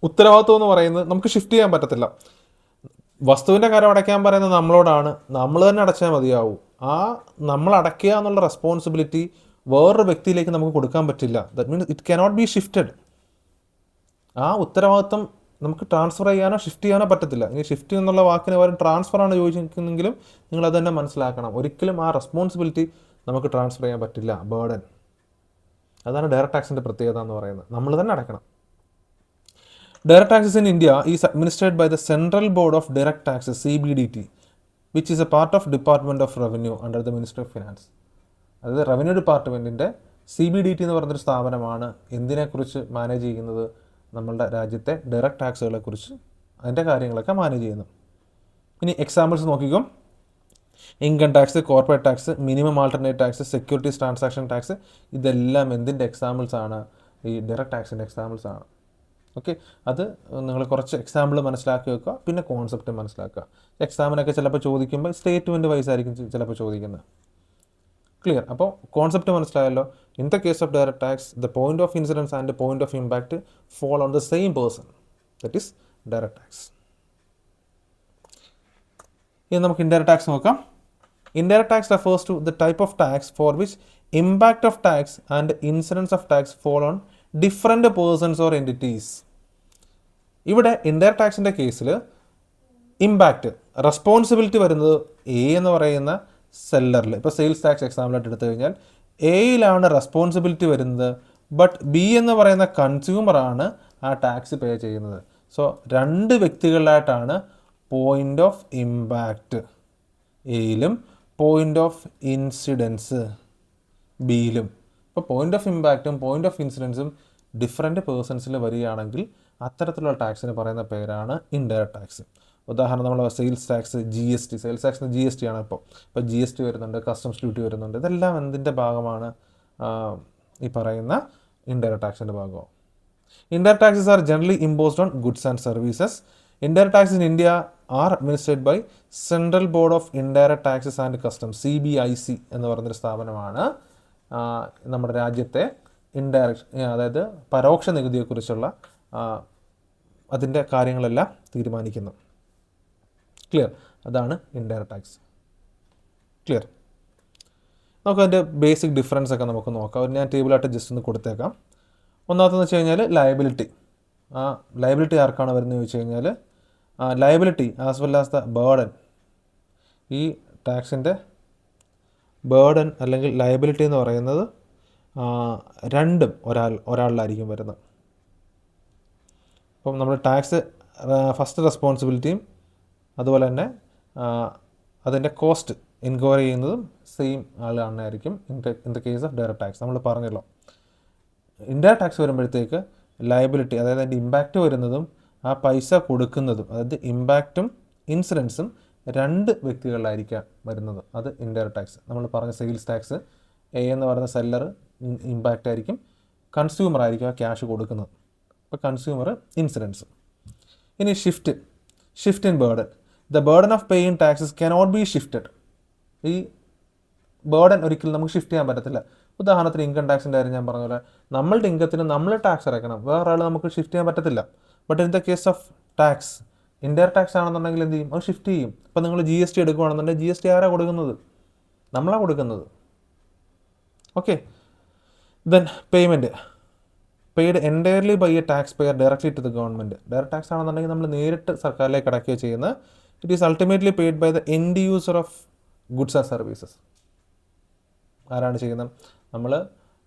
ഉത്തരവാദിത്വം എന്ന് പറയുന്നത് നമുക്ക് ഷിഫ്റ്റ് ചെയ്യാൻ പറ്റത്തില്ല. വസ്തുവിൻ്റെ കാര്യം അടയ്ക്കാൻ പറയുന്നത് നമ്മളോടാണ്, നമ്മൾ തന്നെ അടച്ചാൽ മതിയാവും. ആ നമ്മൾ അടയ്ക്കുക എന്നുള്ള റെസ്പോൺസിബിലിറ്റി വേറൊരു വ്യക്തിയിലേക്ക് നമുക്ക് കൊടുക്കാൻ പറ്റില്ല. That means it cannot be shifted. ആ ഉത്തരവാദിത്വം നമുക്ക് ട്രാൻസ്ഫർ ചെയ്യാനോ ഷിഫ്റ്റ് ചെയ്യാനോ പറ്റത്തില്ല. ഇനി ഷിഫ്റ്റ് എന്നുള്ള വാക്കിന് പകരം ട്രാൻസ്ഫറാണ് ചോദിച്ചിരിക്കുന്നെങ്കിലും നിങ്ങളത് തന്നെ മനസ്സിലാക്കണം. ഒരിക്കലും ആ റെസ്പോൺസിബിലിറ്റി നമുക്ക് ട്രാൻസ്ഫർ ചെയ്യാൻ പറ്റില്ല, ബേർഡൻ. അതാണ് ഡയറക്റ്റ് ടാക്സിൻ്റെ പ്രത്യേകത എന്ന് പറയുന്നത്. നമ്മൾ തന്നെ അടയ്ക്കണം. Direct taxes in India is administered by the central board of direct taxes CBDT, which is a part of department of revenue under the ministry of finance. അതായത് റവന്യൂ ഡിപ്പാർട്ട്മെൻറ്റിൻ്റെ CBDT എന്ന് പറഞ്ഞൊരു സ്ഥാപനമാണ് എന്തിനെക്കുറിച്ച് മാനേജ് ചെയ്യുന്നത്? നമ്മളുടെ രാജ്യത്തെ ഡയറക്റ്റ് ടാക്സുകളെ കുറിച്ച്, അതിൻ്റെ കാര്യങ്ങളൊക്കെ മാനേജ് ചെയ്യുന്നു. ഇനി എക്സാമ്പിൾസ് നോക്കിക്കോ. Income tax, corporate tax, minimum alternate tax, securities transaction tax, ഇതെല്ലാം എന്തിൻ്റെ എക്സാമ്പിൾസ് ആണ്? ഈ ഡയറക്റ്റ് ടാക്സിൻ്റെ എക്സാമ്പിൾസ് ആണ്. ഓക്കെ, അത് നിങ്ങൾ കുറച്ച് എക്സാമ്പിൾ മനസ്സിലാക്കി വെക്കുക, പിന്നെ കോൺസെപ്റ്റ് മനസ്സിലാക്കുക. എക്സാമിനൊക്കെ ചിലപ്പോൾ ചോദിക്കുമ്പോൾ സ്റ്റേറ്റ്മെൻറ്റ് വൈസ് ആയിരിക്കും ചിലപ്പോൾ ചോദിക്കുന്നത്. ക്ലിയർ? അപ്പോൾ കോൺസെപ്റ്റ് മനസ്സിലായല്ലോ. In the case of direct tax the point of incidence and point of impact fall on the same person, that is direct tax. ഇനി നമുക്ക് ഇൻഡയറക്റ്റ് ടാക്സ് നോക്കാം. Indirect tax refers to the type of tax for which impact of tax and incidence of tax fall on different persons or entities. ഇവിടെ indirect ടാക്സിൻ്റെ കേസിൽ impact responsibility വരുന്നത് A എന്ന് പറയുന്ന സെല്ലറിൽ. ഇപ്പോൾ sales tax എക്സാമ്പിളായിട്ട് എടുത്തു കഴിഞ്ഞാൽ എയിലാണ് റെസ്പോൺസിബിലിറ്റി വരുന്നത്, ബട്ട് ബി എന്ന് പറയുന്ന കൺസ്യൂമറാണ് ആ ടാക്സ് പേ ചെയ്യുന്നത്. സോ രണ്ട് വ്യക്തികളിലായിട്ടാണ് പോയിന്റ് ഓഫ് ഇമ്പാക്റ്റ് എയിലും പോയിന്റ് ഓഫ് ഇൻസിഡൻസ് ബിയിലും. ഇപ്പോൾ പോയിന്റ് ഓഫ് ഇമ്പാക്റ്റും പോയിന്റ് ഓഫ് ഇൻസിഡൻസും ഡിഫറെൻറ്റ് പേഴ്സൺസിൽ വരികയാണെങ്കിൽ അത്തരത്തിലുള്ള ടാക്സിന് പറയുന്ന പേരാണ് ഇൻഡയറക്റ്റ് ടാക്സ്. ഉദാഹരണം നമ്മൾ സെയിൽസ് ടാക്സ്, GST, സെയിൽസ് ടാക്സിന് GST ആണ്. ഇപ്പോൾ GST വരുന്നുണ്ട്, കസ്റ്റംസ് ഡ്യൂട്ടി വരുന്നുണ്ട്. ഇതെല്ലാം എന്തിൻ്റെ ഭാഗമാണ്? ഈ പറയുന്ന ഇൻഡയറക്റ്റ് ടാക്സിൻ്റെ ഭാഗമാണ്. Indirect taxes are generally imposed on goods and services. Indirect tax in India are administered by central board of indirect taxes and customs, CBIC എന്ന് പറയുന്നൊരു സ്ഥാപനമാണ് നമ്മുടെ രാജ്യത്തെ അതായത് പരോക്ഷ നികുതിയെക്കുറിച്ചുള്ള അതിൻ്റെ കാര്യങ്ങളെല്ലാം തീരുമാനിക്കുന്നത്. ക്ലിയർ? അതാണ് ഇൻഡയറക്റ്റ് ടാക്സ്. ക്ലിയർ? നമുക്ക് അതിൻ്റെ ബേസിക് ഡിഫറൻസ് ഒക്കെ നമുക്ക് നോക്കാം. ഞാൻ ടേബിളായിട്ട് ജസ്റ്റ് ഒന്ന് കൊടുത്തേക്കാം. ഒന്നാമതെന്ന് വെച്ച് കഴിഞ്ഞാൽ ലയബിലിറ്റി. ലയബിലിറ്റി ആർക്കാണ് വരുന്നത് ചോദിച്ചു കഴിഞ്ഞാൽ liability as well as the burden. ഈ ടാക്സിൻ്റെ ബേർഡൻ അല്ലെങ്കിൽ ലയബിലിറ്റി എന്ന് പറയുന്നത് രണ്ടും ഒരാളിലായിരിക്കും വരുന്നത്. അപ്പം നമ്മൾ ടാക്സ് ഫസ്റ്റ് റെസ്പോൺസിബിലിറ്റിയും അതുപോലെ തന്നെ അതിൻ്റെ കോസ്റ്റ് എൻക്വയറി ചെയ്യുന്നതും സെയിം ആളായിരിക്കും in the case of direct tax. നമ്മൾ പറഞ്ഞല്ലോ, ഇൻഡയറക്റ്റ് ടാക്സ് വരുമ്പോഴത്തേക്ക് ലയബിലിറ്റി, അതായത് അതിൻ്റെ ഇമ്പാക്റ്റ് വരുന്നതും ആ പൈസ കൊടുക്കുന്നതും, അതായത് ഇമ്പാക്റ്റും ഇൻസിഡൻസും രണ്ട് വ്യക്തികളിലായിരിക്കാം വരുന്നത്. അത് ഇൻഡയറക്റ്റ് ടാക്സ്. നമ്മൾ പറഞ്ഞ സെയിൽസ് ടാക്സ് എ എന്ന് പറയുന്ന സെല്ലർ ഇമ്പാക്റ്റ് ആയിരിക്കും, കൺസ്യൂമർ ആയിരിക്കും ആ ക്യാഷ് കൊടുക്കുന്നത്. അപ്പോൾ കൺസ്യൂമർ ഇൻസിഡൻസ്. ഇനി shift in burden. The burden of paying taxes cannot be shifted. ഈ ബേർഡൻ ഒരിക്കലും നമുക്ക് ഷിഫ്റ്റ് ചെയ്യാൻ പറ്റത്തില്ല. ഉദാഹരണത്തിന് ഇൻകം ടാക്സിൻ്റെ കാര്യം ഞാൻ പറഞ്ഞ പോലെ നമ്മളുടെ ഇൻകത്തിന് നമ്മൾ ടാക്സ് അടയ്ക്കണം, വേറെ ആൾ നമുക്ക് ഷിഫ്റ്റ് ചെയ്യാൻ പറ്റത്തില്ല. But in the case of tax indirect tax ആണെന്നുണ്ടെങ്കിൽ എന്ത് ചെയ്യും, അത് ഷിഫ്റ്റ് ചെയ്യും. ഇപ്പം നിങ്ങൾ GST എടുക്കുകയാണെന്നുണ്ടെങ്കിൽ GST ആരാണ് കൊടുക്കുന്നത്? നമ്മളാണ് കൊടുക്കുന്നത്. Okay. Then payment paid entirely by a tax payer directly to the government. Direct tax ആണെന്നുണ്ടെങ്കിൽ നമ്മൾ നേരിട്ട് സർക്കാരിലേക്ക് അടയ്ക്കുകയോ ചെയ്യുന്നത്. It is ultimately paid by the end user of goods and services. ആരാണ് ചെയ്യുന്നത്? നമ്മൾ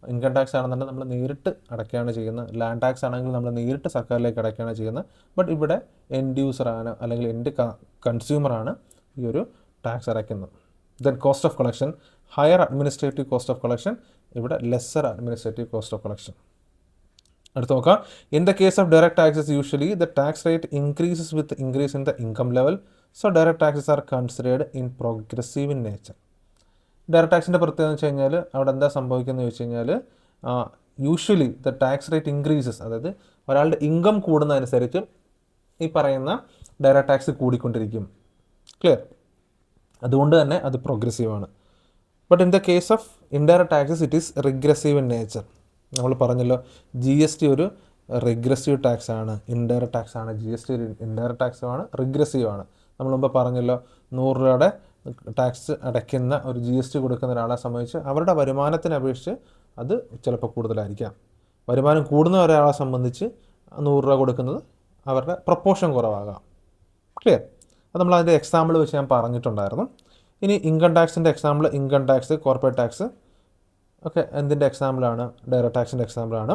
ഇൻകം ടാക്സ് ആണെന്നുണ്ടെങ്കിൽ നമ്മൾ നേരിട്ട് അടയ്ക്കുകയാണ് ചെയ്യുന്നത്. ലാൻഡ് ടാക്സ് ആണെങ്കിൽ നമ്മൾ നേരിട്ട് സർക്കാരിലേക്ക് അടയ്ക്കുകയാണ് ചെയ്യുന്നത്. ബട്ട് ഇവിടെ എൻഡ് യൂസറാണ് അല്ലെങ്കിൽ എൻഡ് കൺസ്യൂമറാണ് ഈ ഒരു ടാക്സ് അടയ്ക്കുന്നത്. Then cost of collection, higher administrative cost of collection, ഇവിടെ lesser administrative cost of collection. അടുത്ത് നോക്കാം. In the case of direct taxes usually the tax rate increases with increase in the income level. So direct taxes are considered in progressive in nature. Direct ടാക്സിൻ്റെ പ്രത്യേകത എന്ന് വെച്ച് കഴിഞ്ഞാൽ അവിടെ എന്താ സംഭവിക്കുന്നത് ചോദിച്ചു കഴിഞ്ഞാൽ usually the tax rate increases, അതായത് ഒരാളുടെ ഇൻകം കൂടുന്നതനുസരിച്ച് ഈ പറയുന്ന ഡയറക്റ്റ് ടാക്സ് കൂടിക്കൊണ്ടിരിക്കും. ക്ലിയർ? അതുകൊണ്ട് തന്നെ അത് പ്രോഗ്രസീവാണ്. But in the case of indirect taxes it is regressive in nature. നമ്മൾ പറഞ്ഞല്ലോ GST ഒരു റിഗ്രസീവ് ടാക്സ് ആണ്, ഇൻഡയറക്റ്റ് ടാക്സ് ആണ്. GST ഒരു ഇൻഡയറക്റ്റ് ടാക്സ് ആണ്, റിഗ്രസീവ് ആണ്. നമ്മൾ മുമ്പ് പറഞ്ഞല്ലോ 100 രൂപയുടെ ടാക്സ് അടയ്ക്കുന്ന ഒരു GST കൊടുക്കുന്ന ഒരാളെ സംബന്ധിച്ച് അവരുടെ വരുമാനത്തിനെ അപേക്ഷിച്ച് അത് ചിലപ്പോൾ കൂടുതലായിരിക്കാം. വരുമാനം കൂടുന്ന ഒരാളെ സംബന്ധിച്ച് 100 രൂപ കൊടുക്കുന്നത് അവരുടെ പ്രൊപ്പോർഷൻ കുറവാകാം. ക്ലിയർ? അത് നമ്മൾ അതിൻ്റെ എക്സാമ്പിൾ വെച്ച് ഞാൻ പറഞ്ഞിട്ടുണ്ടായിരുന്നു. ഇനി ഇൻകം ടാക്സിൻ്റെ example, income tax, corporate tax ഒക്കെ എന്തിൻ്റെ എക്സാമ്പിളാണ്? ഡയറക്റ്റ് ടാക്സിൻ്റെ എക്സാമ്പിളാണ്.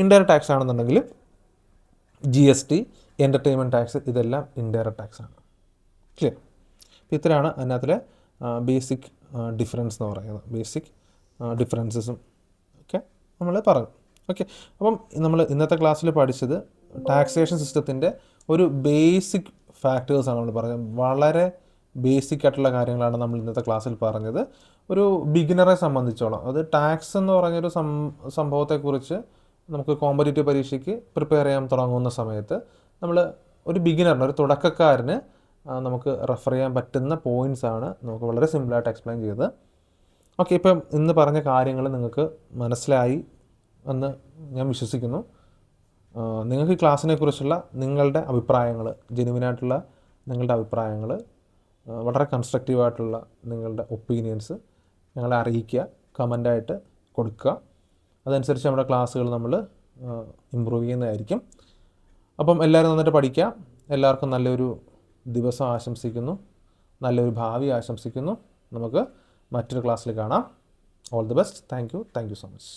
ഇൻഡയറക്റ്റ് ടാക്സ് ആണെന്നുണ്ടെങ്കിൽ GST, എൻ്റർടൈൻമെൻറ്റ് ടാക്സ്, ഇതെല്ലാം ഇൻഡയറക്റ്റ് ടാക്സ് ആണ്. ക്ലിയർ? അപ്പോൾ ഇത്രയാണ് അതിനകത്തിലെ ബേസിക് ഡിഫറൻസ് എന്ന് പറയുന്നത്. ബേസിക് ഡിഫറൻസസും ഒക്കെ നമ്മൾ പറഞ്ഞു. ഓക്കെ. അപ്പം നമ്മൾ ഇന്നത്തെ ക്ലാസ്സിൽ പഠിച്ചത് ടാക്സേഷൻ സിസ്റ്റത്തിൻ്റെ ഒരു ബേസിക് ഫാക്ടേഴ്സാണ് നമ്മൾ പറഞ്ഞത്. വളരെ ബേസിക് ആയിട്ടുള്ള കാര്യങ്ങളാണ് നമ്മൾ ഇന്നത്തെ ക്ലാസ്സിൽ പറഞ്ഞത്. ഒരു ബിഗിനറെ സംബന്ധിച്ചോളം അത് ടാക്സ് എന്ന് പറഞ്ഞൊരു സംഭവത്തെക്കുറിച്ച് നമുക്ക് കോമ്പറ്റേറ്റീവ് പരീക്ഷയ്ക്ക് പ്രിപ്പയർ ചെയ്യാൻ തുടങ്ങുന്ന സമയത്ത് നമ്മൾ ഒരു ബിഗിനറിന്, ഒരു തുടക്കക്കാരന് നമുക്ക് റെഫർ ചെയ്യാൻ പറ്റുന്ന പോയിൻറ്റ്സാണ് നമുക്ക് വളരെ സിമ്പിളായിട്ട് എക്സ്പ്ലെയിൻ ചെയ്തത്. ഓക്കെ. ഇപ്പം ഇന്ന് പറഞ്ഞ കാര്യങ്ങൾ നിങ്ങൾക്ക് മനസ്സിലായി എന്ന് ഞാൻ വിശ്വസിക്കുന്നു. നിങ്ങൾക്ക് ഈ ക്ലാസ്സിനെ കുറിച്ചുള്ള നിങ്ങളുടെ അഭിപ്രായങ്ങൾ, ജെനുവിനായിട്ടുള്ള നിങ്ങളുടെ അഭിപ്രായങ്ങൾ, വളരെ കൺസ്ട്രക്റ്റീവായിട്ടുള്ള നിങ്ങളുടെ ഒപ്പീനിയൻസ് ഞങ്ങളെ അറിയിക്കുക, കമൻ്റായിട്ട് കൊടുക്കുക. അതനുസരിച്ച് നമ്മുടെ ക്ലാസ്സുകൾ നമ്മൾ ഇമ്പ്രൂവ് ചെയ്യുന്നതായിരിക്കും. അപ്പം എല്ലാവരും നന്നായിട്ട് പഠിക്കുക. എല്ലാവർക്കും നല്ലൊരു ദിവസം ആശംസിക്കുന്നു, നല്ലൊരു ഭാവി ആശംസിക്കുന്നു. നമുക്ക് മറ്റൊരു ക്ലാസ്സിൽ കാണാം. All the best. Thank you so much.